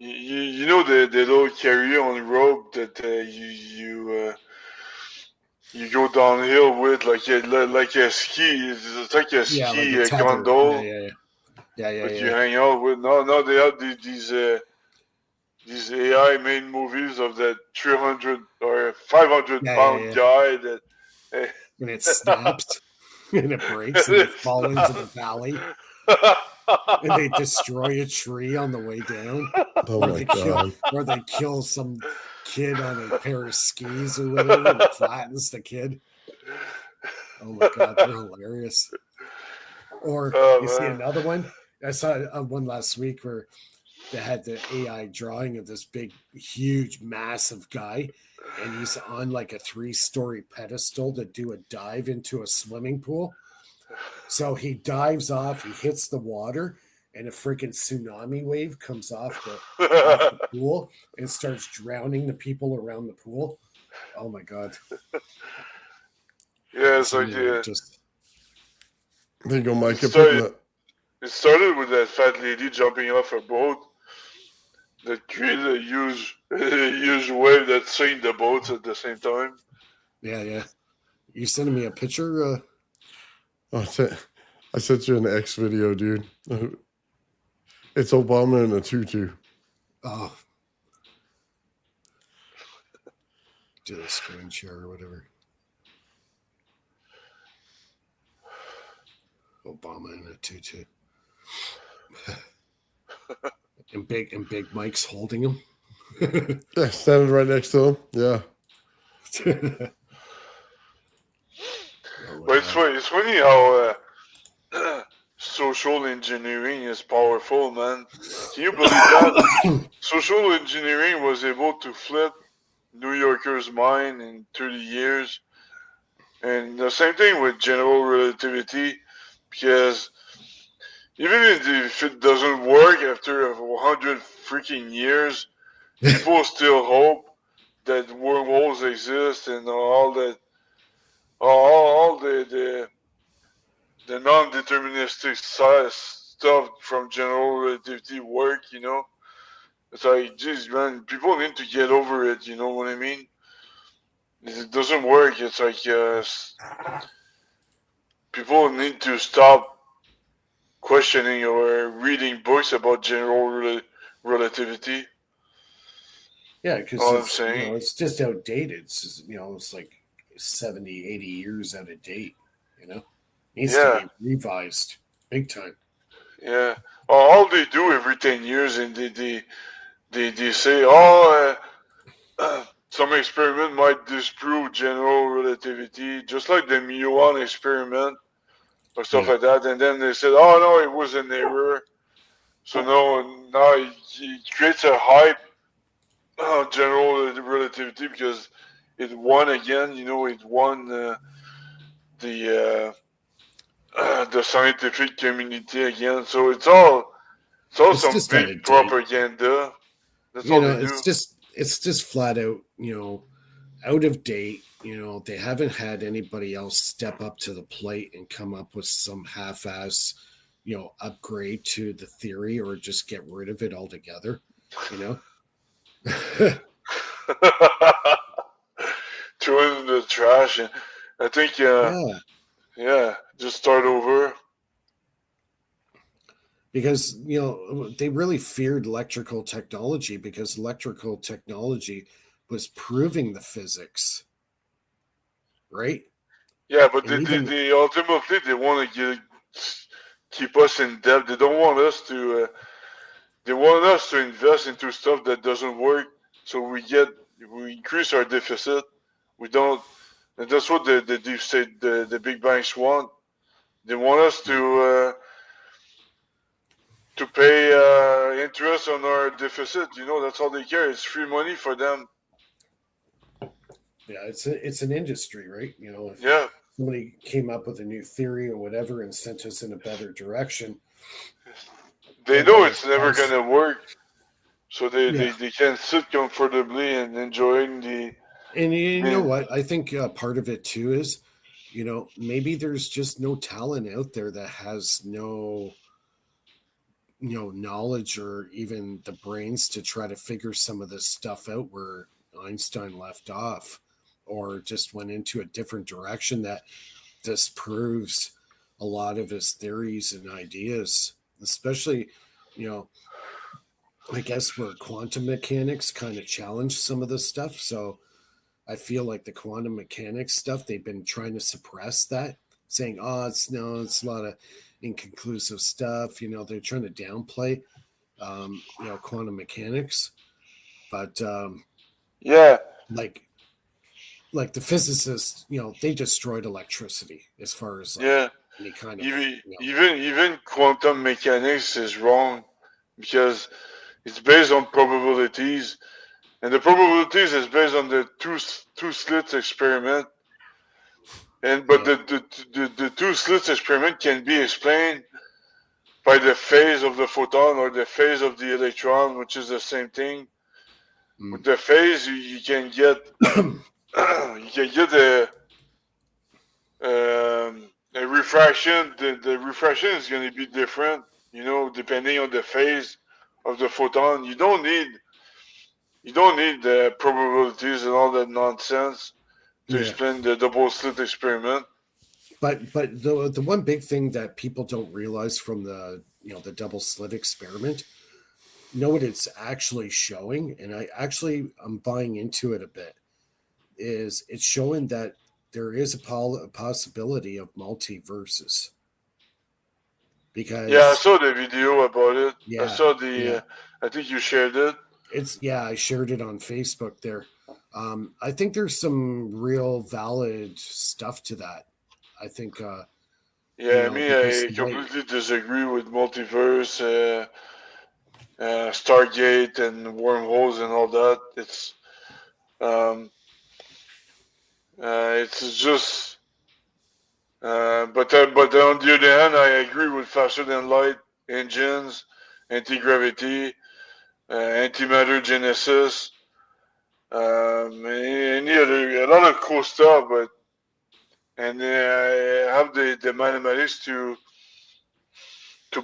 you know the little carry-on rope that you go downhill with like a ski. It's like a ski like a tether. gondole. Yeah. You hang out with. No, they have these AI made movies of that 300 or 500 pound guy that when it snaps and it breaks and they fall into the valley and they destroy a tree on the way down. Oh my God. Or they kill some kid on a pair of skis or whatever and flattens the kid. Oh my God, they're hilarious. Or see another one? I saw one last week where they had the AI drawing of this big, huge, massive guy, and he's on like a 3-story pedestal to do a dive into a swimming pool. So he dives off, he hits the water, and a freaking tsunami wave comes off the pool and starts drowning the people around the pool. Oh my God. Yeah, it's like just there you go, Mike. It started with that fat lady jumping off a boat that created a huge wave that sank the boats at the same time. Yeah. You sending me a picture? I sent you an X video, dude. It's Obama in a tutu. Oh. Do the screen share or whatever. Obama in a tutu. And Big Mike's holding him. Yeah, standing right next to him. Yeah. Or what But have you. it's funny how social engineering is powerful, man. Can you believe that? Social engineering was able to flip New Yorkers' mind in 30 years. And the same thing with general relativity, because even if it doesn't work after 100 freaking years, people still hope that wormholes exist and all the non-deterministic stuff from general relativity work. It's like, geez, man, people need to get over it. You know what I mean? It doesn't work. It's like people need to stop questioning or reading books about general relativity. Yeah, Know because what I'm saying? it's just outdated. It's like 70, 80 years out of date. Needs to Yeah, be revised big time. yeah. All they do every 10 years, and they say, oh, some experiment might disprove general relativity, just like the muon experiment or stuff Yeah, like that. And then they said, oh no, it was an error. So now it creates a hype general relativity because it won again. It won the the scientific community again. So it's all it's some just out big of date. propaganda. That's all they do. It's just flat out. Out of date. They haven't had anybody else step up to the plate and come up with some half-ass, upgrade to the theory or just get rid of it altogether. You know. Throw it in the trash, and I think Yeah, yeah, just start over. because they really feared electrical technology because electrical technology was proving the physics, right? Yeah, but And even they ultimately they want to keep us in debt. They don't want us to. They want us to invest into stuff that doesn't work, so we increase our deficit. We don't, and that's what the deep state, the big banks want. They want us to pay interest on our deficit. That's all they care. It's free money for them. yeah, it's an industry, right? If Yeah, somebody came up with a new theory or whatever and sent us in a better direction, they then know those it's never guys, gonna work, so yeah. they can sit comfortably and enjoying the. And you know the what? I think part of it too is, maybe there's just no talent out there that has no, knowledge or even the brains to try to figure some of this stuff out where Einstein left off or just went into a different direction that disproves a lot of his theories and ideas, especially, you know, I guess where quantum mechanics kind of challenged some of this stuff. So I feel like the quantum mechanics stuff, they've been trying to suppress that, saying, oh, it's a lot of inconclusive stuff. They're trying to downplay, quantum mechanics. But yeah, like, like the physicists, they destroyed electricity as far as like yeah. any kind of, Even quantum mechanics is wrong because it's based on probabilities, and the probabilities is based on the two slits experiment. And but yeah, the two slits experiment can be explained by the phase of the photon or the phase of the electron, which is the same thing. With the phase, you can get you can get a refraction. The refraction is going to be different, depending on the phase of the photon. You don't need the probabilities and all that nonsense to yeah. explain the double slit experiment. But the one big thing that people don't realize from the double slit experiment, what it's actually showing, and I'm buying into it a bit, is it's showing that there is a possibility of multiverses Yeah, I because saw the video about it. I yeah, saw yeah, I think you shared it. I shared it on Facebook there. I think there's some real valid stuff to that. I think Yeah, me, because I completely disagree with multiverse, Stargate, and wormholes and all that. Um, it's just. But on the other hand, I agree with faster than light engines, anti gravity, antimatter genesis, any other, a lot of cool stuff. But and I have the mathematics to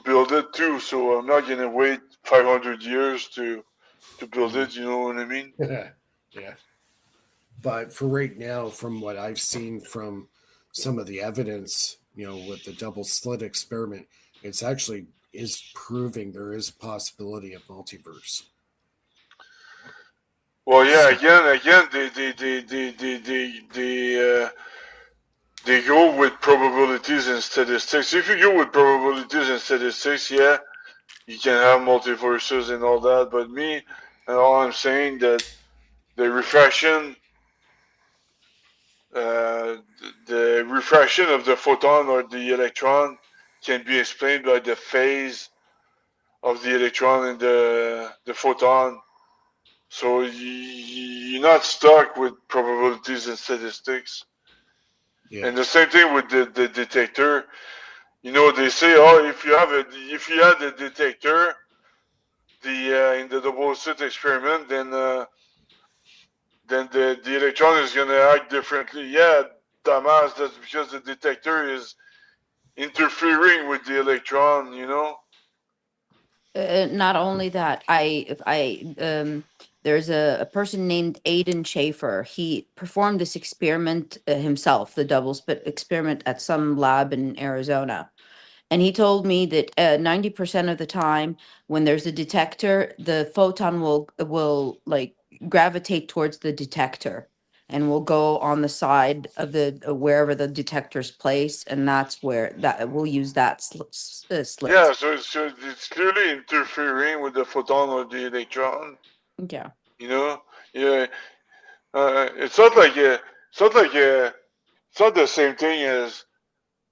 build it too. So I'm not gonna wait 500 years to build it. You know what I mean? yeah. But for right now, from what I've seen from some of the evidence, with the double slit experiment, it's actually is proving there is a possibility of multiverse. Well, yeah. So, Again, they go with probabilities and statistics. If you go with probabilities and statistics, yeah, you can have multiverses and all that. But me, and all I'm saying that the refraction, uh, the refraction of the photon or the electron can be explained by the phase of the electron and the photon. So you're not stuck with probabilities and statistics. yeah. And the same thing with the detector. They say, oh, if you had a detector, in the double slit experiment, then the electron is gonna act differently. Yeah, dumbass. That's because the detector is interfering with the electron. Not only that, there's a person named Aidan Schaefer. He performed this experiment himself, the double split experiment at some lab in Arizona. And he told me that 90% of the time when there's a detector, the photon will like gravitate towards the detector and will go on the side of the wherever the detector's placed, and that's where that we'll use that slit. Yeah. So it's clearly interfering with the photon or the electron. Yeah. You know. Yeah. It's not like it's not the same thing as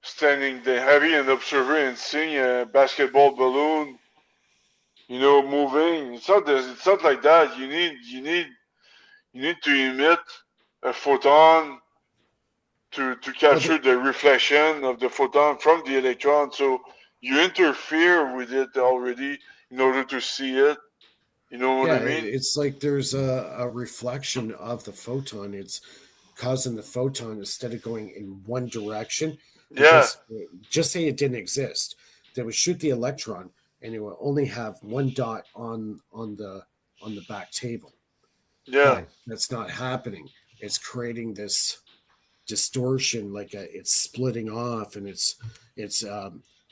standing there, having an observer and seeing a basketball balloon, moving. It's not like that. You need to emit a photon to Well, capture the reflection of the photon from the electron. So you interfere with it already in order to see it. You know what yeah, I mean? it's like there's a reflection of the photon. It's causing the photon instead of going in one direction, Yeah, because just say it didn't exist, they would shoot the electron and it will only have one dot on the back table. yeah, But that's not happening. It's creating this distortion, like it's splitting off, and it's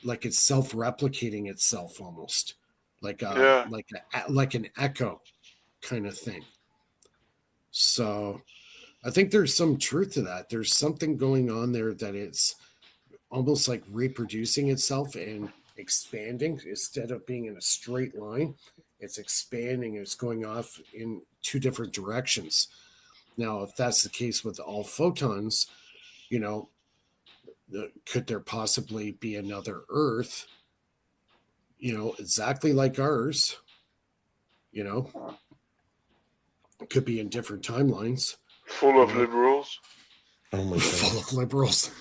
like it's self-replicating itself almost, like yeah, like an echo kind of thing. So I think there's some truth to that. There's something going on there, that it's almost like reproducing itself and expanding instead of being in a straight line. It's expanding. It's going off in two different directions. Now, if that's the case with all photons, you know, could there possibly be another Earth, exactly like ours? You know, it could be in different timelines, full you of know, liberals. Oh my full god. of liberals.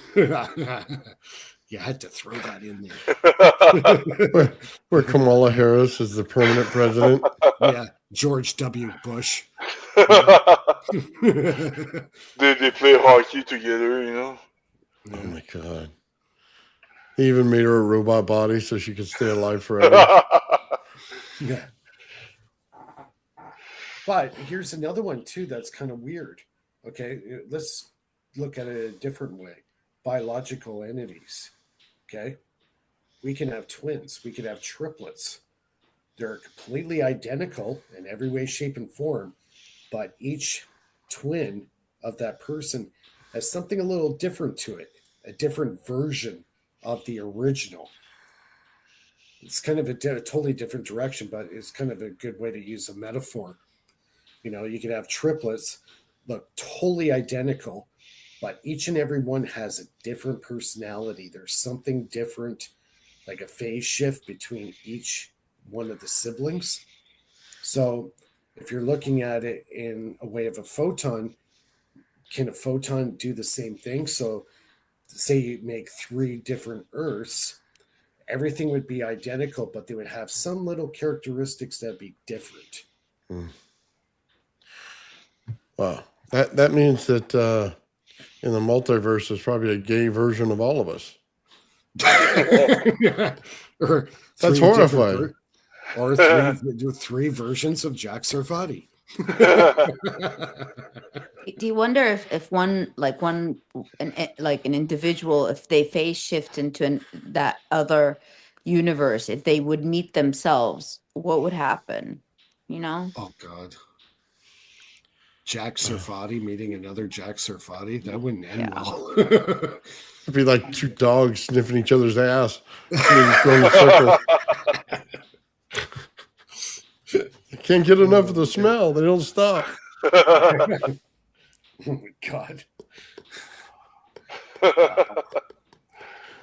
You had to throw that in there. Where Kamala Harris is the permanent president. Yeah, George W. Bush. Yeah. they play hockey together. Oh Yeah. my god. He even made her a robot body so she could stay alive forever. Yeah. But here's another one too that's kind of weird. Okay, let's look at it a different way. Biological entities. Okay, we can have twins, we could have triplets. They're completely identical in every way, shape, and form, but each twin of that person has something a little different to it, a different version of the original. it's kind of a totally different direction, but it's kind of a good way to use a metaphor. You know, you could have triplets look totally identical, but each and every one has a different personality. There's something different, like a phase shift between each one of the siblings. So if you're looking at it in a way of a photon, can a photon do the same thing? So say you make three different Earths, everything would be identical, but they would have some little characteristics that would be different. Wow. That means that in the multiverse, there's probably a gay version of all of us. Or That's three different horrifying. or three versions of Jack Sarfati. Do you wonder if one like like an individual, if they phase shift into that other universe, if they would meet themselves, what would happen? You know? Oh God. Jack Sarfati meeting another Jack Sarfati. That wouldn't end Yeah. well. It'd be like two dogs sniffing each other's ass. Just going in circles. I can't get enough of the smell. They don't stop. Oh my God.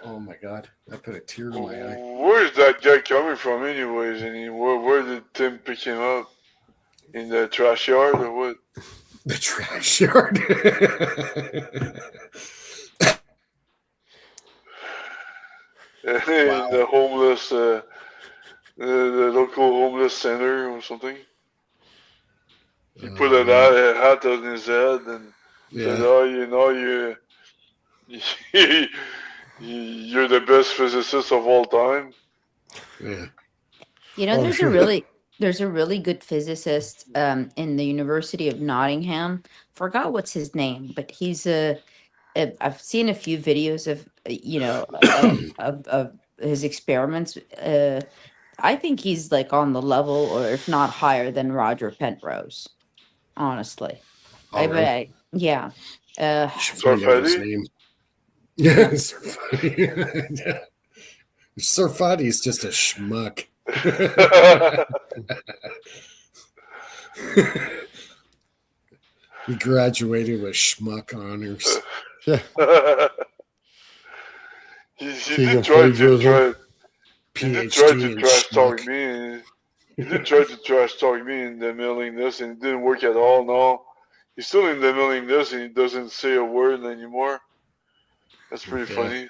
Oh my God. I put a tear in my eye. Where's that guy coming from, anyways? And where did Tim pick him up? In the trash yard or what? The trash yard. In the homeless, the local homeless center or something. He put a hat on his head and said, "Oh, you know, you're the best physicist of all time." Yeah. You know, Oh, there's sure. there's a really good physicist in the University of Nottingham. Forgot what's his name, but he's I've seen a few videos of of his experiments. I think he's like on the level, or if not higher than Roger Penrose. Honestly, Oh, really? Yeah. You should find out his name. Yeah, Sarfati. Sarfati is just a schmuck. He graduated with schmuck honors. Yeah. He did try to PhD trash talk me. He did try to trash talk me in the mailing list, and it didn't work at all. No, he's still in the mailing list, and he doesn't say a word anymore. That's pretty funny.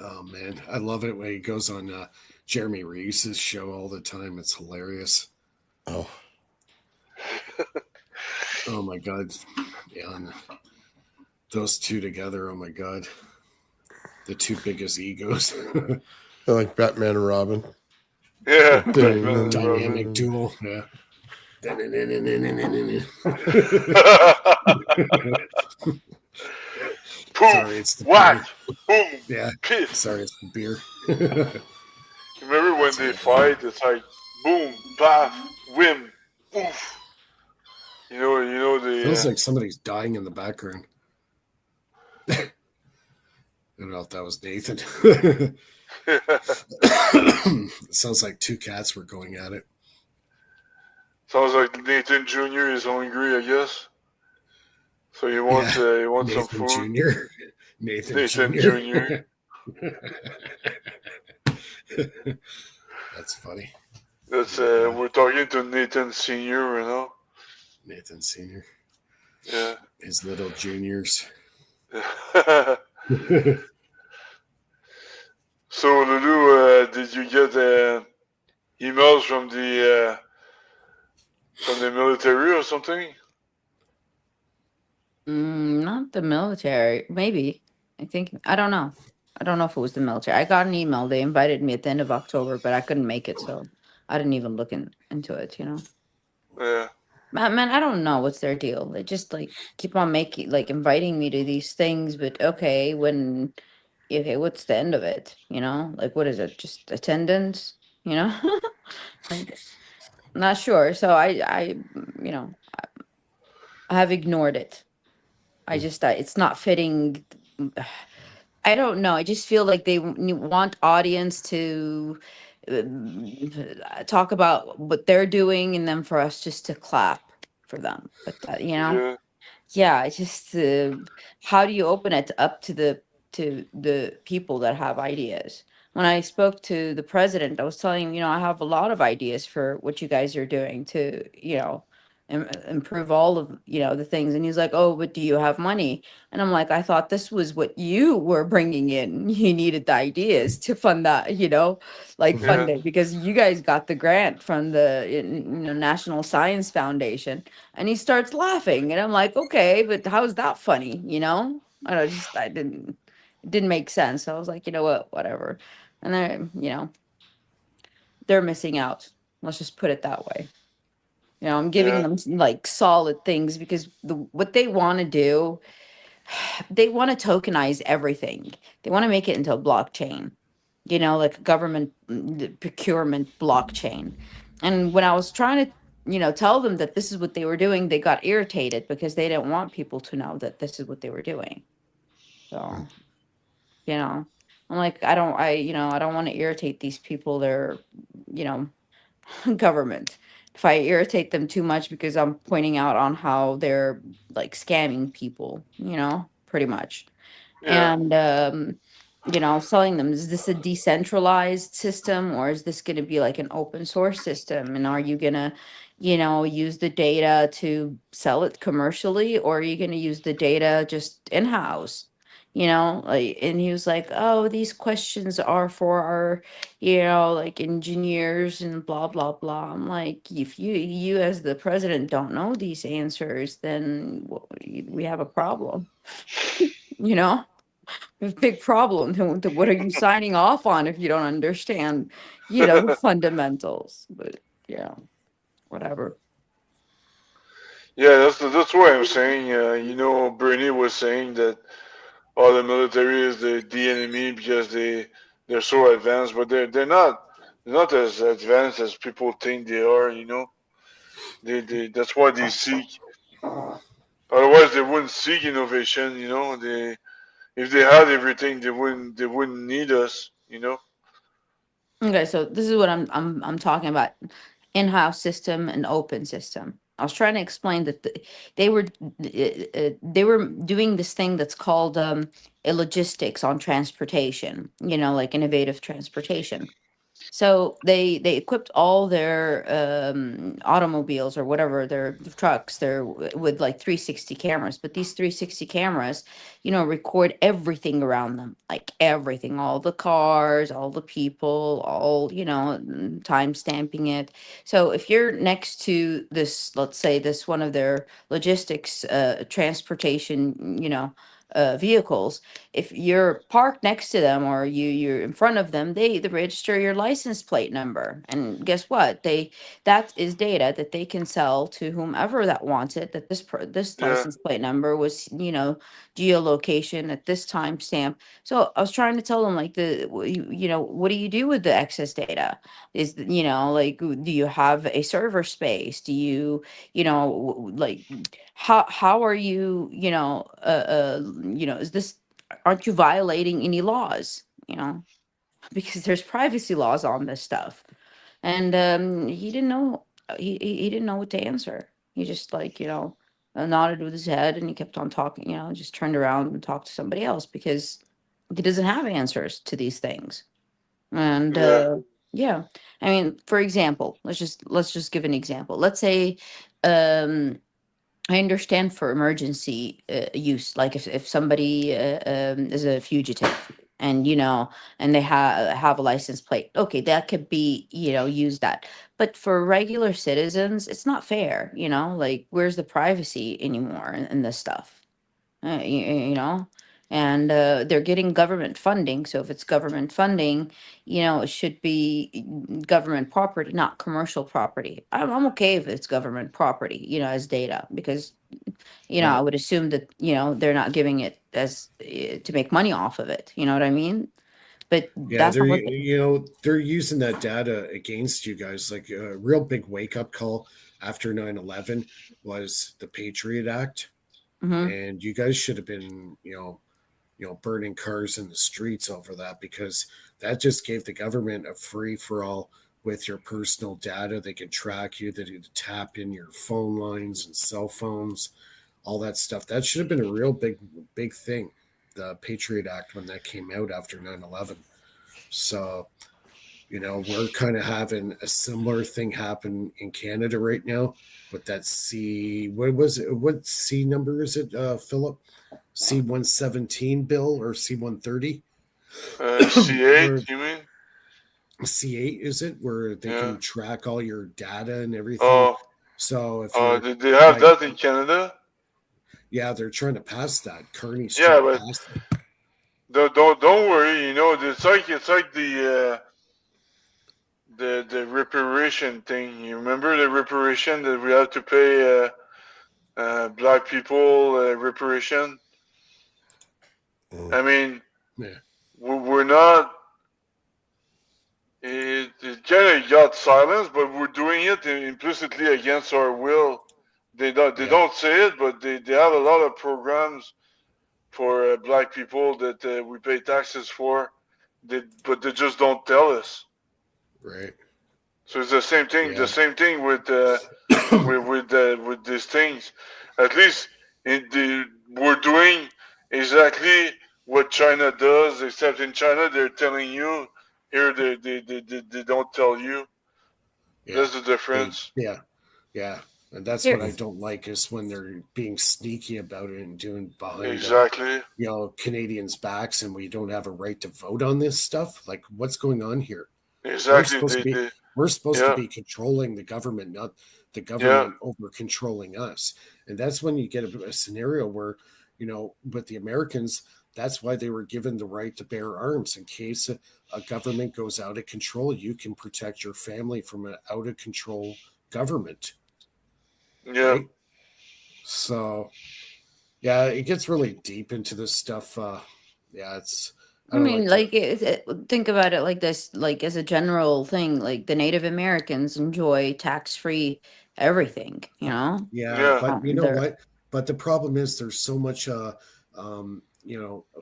Oh man, I love it when he goes on Jeremy Reese's show all the time. It's hilarious. Oh. Oh my God. Yeah. Those two together, oh my God. The two biggest egos. They're like Batman and Robin. Yeah. Dynamic duel. Yeah. Sorry, it's the whack, boom, yeah. piss. Sorry, it's the beer. Remember when they fight? It's like boom, paf, whim, oof. You know the. Feels like somebody's dying in the background. I don't know if that was Nathan. It sounds like two cats were going at it. Sounds like Nathan Jr. is hungry, I guess. So he wants some food. Jr. Nathan Jr. That's funny. That's we're talking to Nathan Sr. right now. Nathan Sr. Yeah. His little juniors. So Lulu, did you get emails from the military or something? Not the military. Maybe. I don't know. I don't know if it was the military. I got an email. They invited me at the end of October, but I couldn't make it, so I didn't even look into it, you know? Yeah. Man, I don't know what's their deal. They just like keep on inviting me to these things, but okay, what's the end of it? You know? Like, what is it? Just attendance? You know? I'm not sure. So I have ignored it. I just it's not fitting I don't know. I just feel like they want audience to talk about what they're doing, and then for us just to clap for them. But that, Yeah, yeah, it's just how do you open it up to the people that have ideas? When I spoke to the president, I was telling him, I have a lot of ideas for what you guys are doing to, improve all of, the things. And he's like, "Oh, but do you have money?" And I'm like, "I thought this was what you were bringing in. You needed the ideas to fund that, like yeah, fund it because you guys got the grant from the National Science Foundation." And he starts laughing, and I'm like, "Okay, but how's that funny?" I don't just I didn't it didn't make sense. So I was like, you know what, whatever. And they're missing out. Let's just put it that way. I'm giving yeah, them like solid things because what they want to do, they want to tokenize everything. They want to make it into a blockchain, like a government the procurement blockchain. And when I was trying to, tell them that this is what they were doing, they got irritated because they didn't want people to know that this is what they were doing. So, you know, I'm like, I don't want to irritate these people. They're, you know, government. If I irritate them too much because I'm pointing out on how they're like scamming people, pretty much. yeah, And selling them, is this a decentralized system, or is this going to be like an open source system? And are you going to use the data to sell it commercially, or are you going to use the data just in-house? Like, and he was like, "Oh, these questions are for our like engineers and blah blah blah." I'm like, if you as the president don't know these answers, then we have a problem. you know a big problem. Then what are you signing off on if you don't understand, the fundamentals? But yeah, whatever. yeah. That's what I'm saying. Bernie was saying that all the military is the enemy because they're so advanced, but they're not as advanced as people think they are. They that's why they seek. Otherwise, they wouldn't seek innovation. They if they had everything, they wouldn't need us. Okay, so this is what I'm talking about: in-house system and open system. I was trying to explain that they were doing this thing that's called a logistics on transportation. Like innovative transportation. So they equipped all their automobiles or whatever their trucks with like 360 cameras. But these 360 cameras, record everything around them, like everything, all the cars, all the people, all time stamping it. So if you're next to this, let's say this one of their logistics transportation, vehicles, if you're parked next to them or you're in front of them, they register your license plate number. And guess what, that is data that they can sell to whomever that wants it, that this Yeah, license plate number was geolocation at this time stamp. So I was trying to tell them, like, what do you do with the excess data? Like, do you have a server space? Do you like, how are you is this, aren't you violating any laws? Because there's privacy laws on this stuff. And he didn't know, he didn't know what to answer. He just, like, nodded with his head, and he kept on talking, just turned around and talked to somebody else because he doesn't have answers to these things. And yeah, yeah, I mean, for example, let's just give an example. Let's say um I understand for emergency use, like if somebody is a fugitive, and and they have a license plate. Okay, that could be use that. But for regular citizens, it's not fair. Like, where's the privacy anymore in this stuff? And they're getting government funding. So if it's government funding, it should be government property, not commercial property. I'm okay if it's government property, as data, because I Well, would assume that they're not giving it as to make money off of it. You know what I mean? But yeah, that's they're not what. they're using that data against you guys. Like a real big wake up call after 9/11 was the Patriot Act, Mm-hmm. and you guys should have been burning cars in the streets over that, because that just gave the government a free for all with your personal data. They can track you, they can tap in your phone lines and cell phones, all that stuff. That should have been a real big thing, the Patriot Act, when that came out after 9/11. So, we're kind of having a similar thing happen in Canada right now with that what C number is it, Philip? C-117 bill or C-130? C8, Where you mean? C8 is it, where they Yeah. can track all your data and everything? Oh, So if you're they have like, that in Canada? yeah, they're trying to pass that. Kearney's Yeah, trying to but pass it. don't worry. It's like the reparation thing. You remember the reparation that we have to pay black people reparation? I mean, Yeah. we're not. It kind of got silenced, but we're doing it implicitly against our will. They don't say it, but they have a lot of programs for black people that we pay taxes for, but they just don't tell us. Right. So it's the same thing. Yeah. The same thing with these things. At least we're doing exactly what China does, except in China they're telling you. Here they don't tell you. Yeah. That's the difference. Yeah. And that's Here- what I don't like, is when they're being sneaky about it and doing behind Exactly. Canadians' backs, and we don't have a right to vote on this stuff. Like, what's going on here? Exactly. We're supposed to yeah. be controlling the government, not the Yeah. government over controlling us. And that's when you get a scenario where, with the Americans, that's why they were given the right to bear arms. In case a government goes out of control, you can protect your family from an out of control government. Yeah. Right? So, yeah, it gets really deep into this stuff. It's. I don't mean, like think about it like this, like as a general thing, like the Native Americans enjoy tax-free everything, Yeah, Yeah. but you know they're what? But the problem is there's so much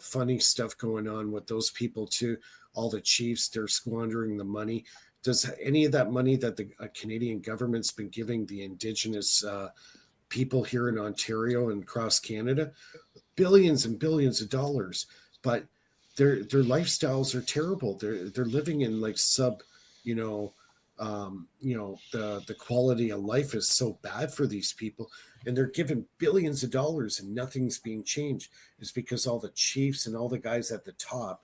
funny stuff going on with those people too. All the chiefs, they're squandering the money. Does any of that money that the Canadian government's been giving the Indigenous people here in Ontario and across Canada, billions and billions of dollars, but their lifestyles are terrible. They're living in like the quality of life is so bad for these people, and they're given billions of dollars and nothing's being changed. It's because all the chiefs and all the guys at the top,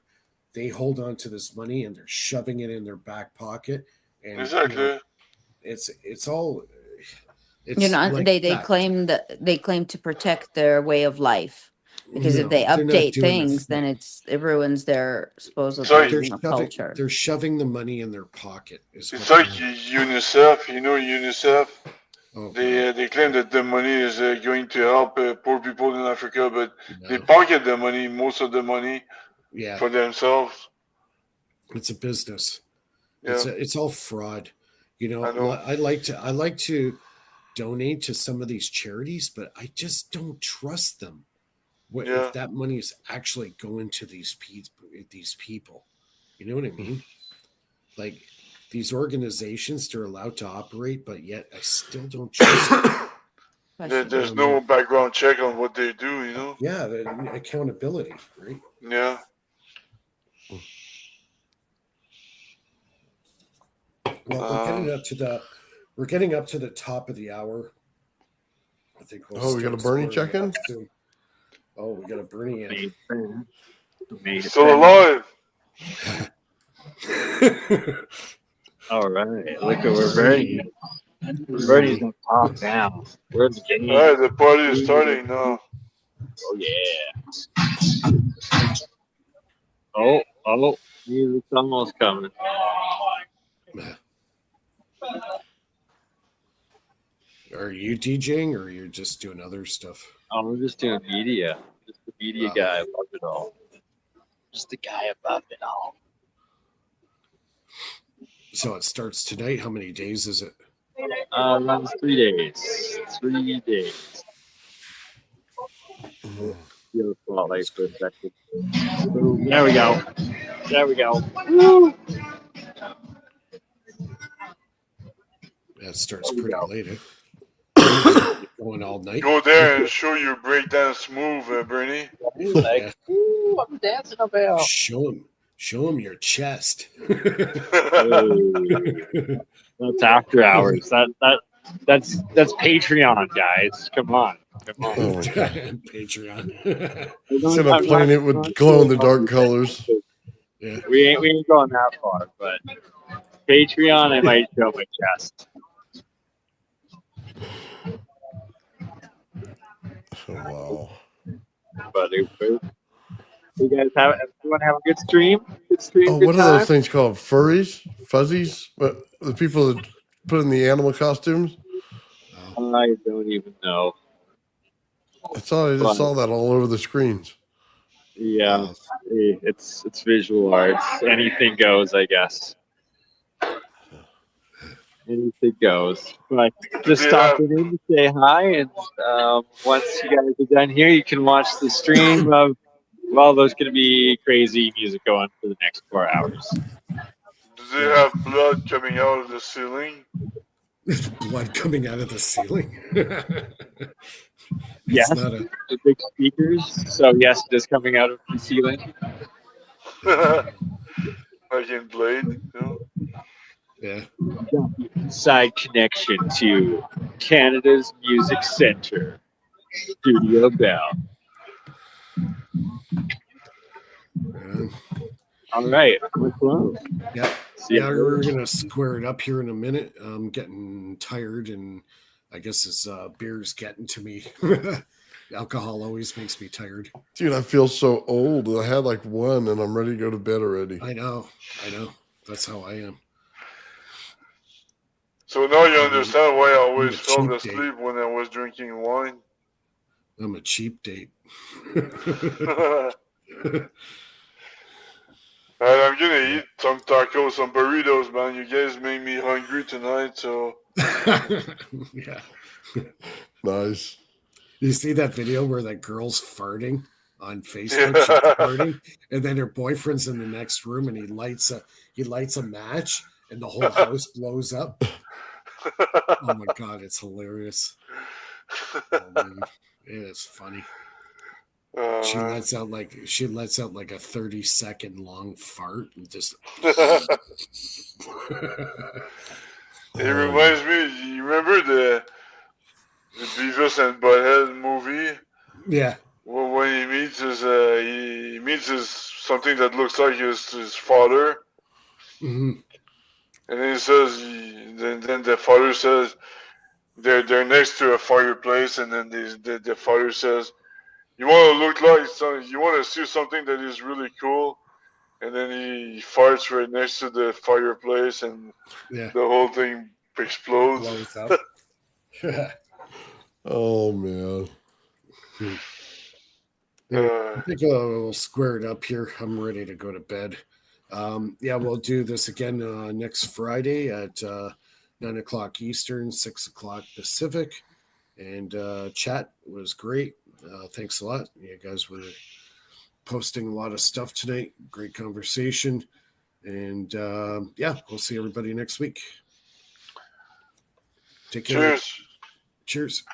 they hold on to this money and they're shoving it in their back pocket, and Exactly. it's all like they that. claim to protect their way of life, because if they No, they're not update doing things, then it ruins their Sorry. supposedly culture. they're shoving the money in their pocket. It's like UNICEF. You know UNICEF. Oh, They claim that the money is going to help poor people in Africa, but they no. pocket the money, most of the money, Yeah, for themselves. it's a business. Yeah. It's all fraud. I know. I like to donate to some of these charities, but I just don't trust them. What Yeah. if that money is actually going to these people? You know what I mean? Like, these organizations, they're allowed to operate, but yet I still don't trust them. There's no background check on what they do, you know? Yeah, the accountability, right? Yeah. Well, we're getting up to the top of the hour. I think we'll We got a start Bernie squaring check-in? up soon. Oh, we got a Bernie in. Still alive. All right, look at where Bernie. Bernie's gonna pop down. Where's the game? All right, the party is starting now. Oh yeah. Oh, music's almost coming. Are you DJing, or you're just doing other stuff? Oh, we're just doing media. Just the media guy above it all. Just the guy above it all. So it starts tonight. How many days is it? Runs 3 days. 3 days. steal the spotlight for a second. Boom. There we go. There we go. Woo! That starts pretty late. Eh? Going all night. Go there and show your breakdance move, Bernie. Like, Yeah. ooh, I'm dancing a bell. Show him your chest. Hey, that's after hours. That's Patreon, guys. Come on. Oh my God. Patreon. Instead of playing it with glow in the dark colors. Yeah. We ain't going that far, but Patreon, I might show my chest. Oh, wow. But you guys everyone have a good stream? Good stream, Oh, good what are time? those things called? Furries? Fuzzies? But the people that put in the animal costumes? I don't even know. I just saw that all over the screens. Yeah, it's visual arts. Anything goes, I guess. Anything goes. But just stopping in to say hi, and once you guys are done here, you can watch the stream of. Well, there's going to be crazy music going for the next 4 hours. Do they have blood coming out of the ceiling? Blood coming out of the ceiling. Yes, It's not a the big speakers. So yes, it is coming out of the ceiling. Like in Blade, you know? yeah. Inside connection to Canada's Music Centre, Studio Bell. All right, we're close. Yeah. See you Yeah, later. we're gonna square it up here in a minute. I'm getting tired, and I guess this beer's getting to me. Alcohol always makes me tired. Dude, I feel so old. I had like one and I'm ready to go to bed already. I know. That's how I am. So now you understand why I always I'm a fell cheap asleep when I was drinking wine. I'm a cheap date. And I'm gonna eat some tacos, some burritos, man. You guys make me hungry tonight, so. Yeah. Nice. You see that video where that girl's farting on Facebook? She's farting, and then her boyfriend's in the next room, and he lights a match, and the whole house blows up. Oh my god, it's hilarious. Oh, man. It is funny. She lets out like a 30-second long fart and just. It reminds me. You remember the Beavis and Butthead movie? Yeah. Well, when he meets his something that looks like his father, Mm-hmm. and then he says, then the father says, they're next to a fireplace, and then the father says, you want to look like something, you want to see something that is really cool, and then he farts right next to the fireplace, and Yeah. the whole thing explodes. Blows up. Oh man. I think we'll square it up here. I'm ready to go to bed. Yeah, we'll do this again next Friday at 9 o'clock Eastern, 6 o'clock Pacific. And chat was great. Thanks a lot. You guys were posting a lot of stuff tonight. Great conversation. And yeah, we'll see everybody next week. Take care. Cheers. Cheers.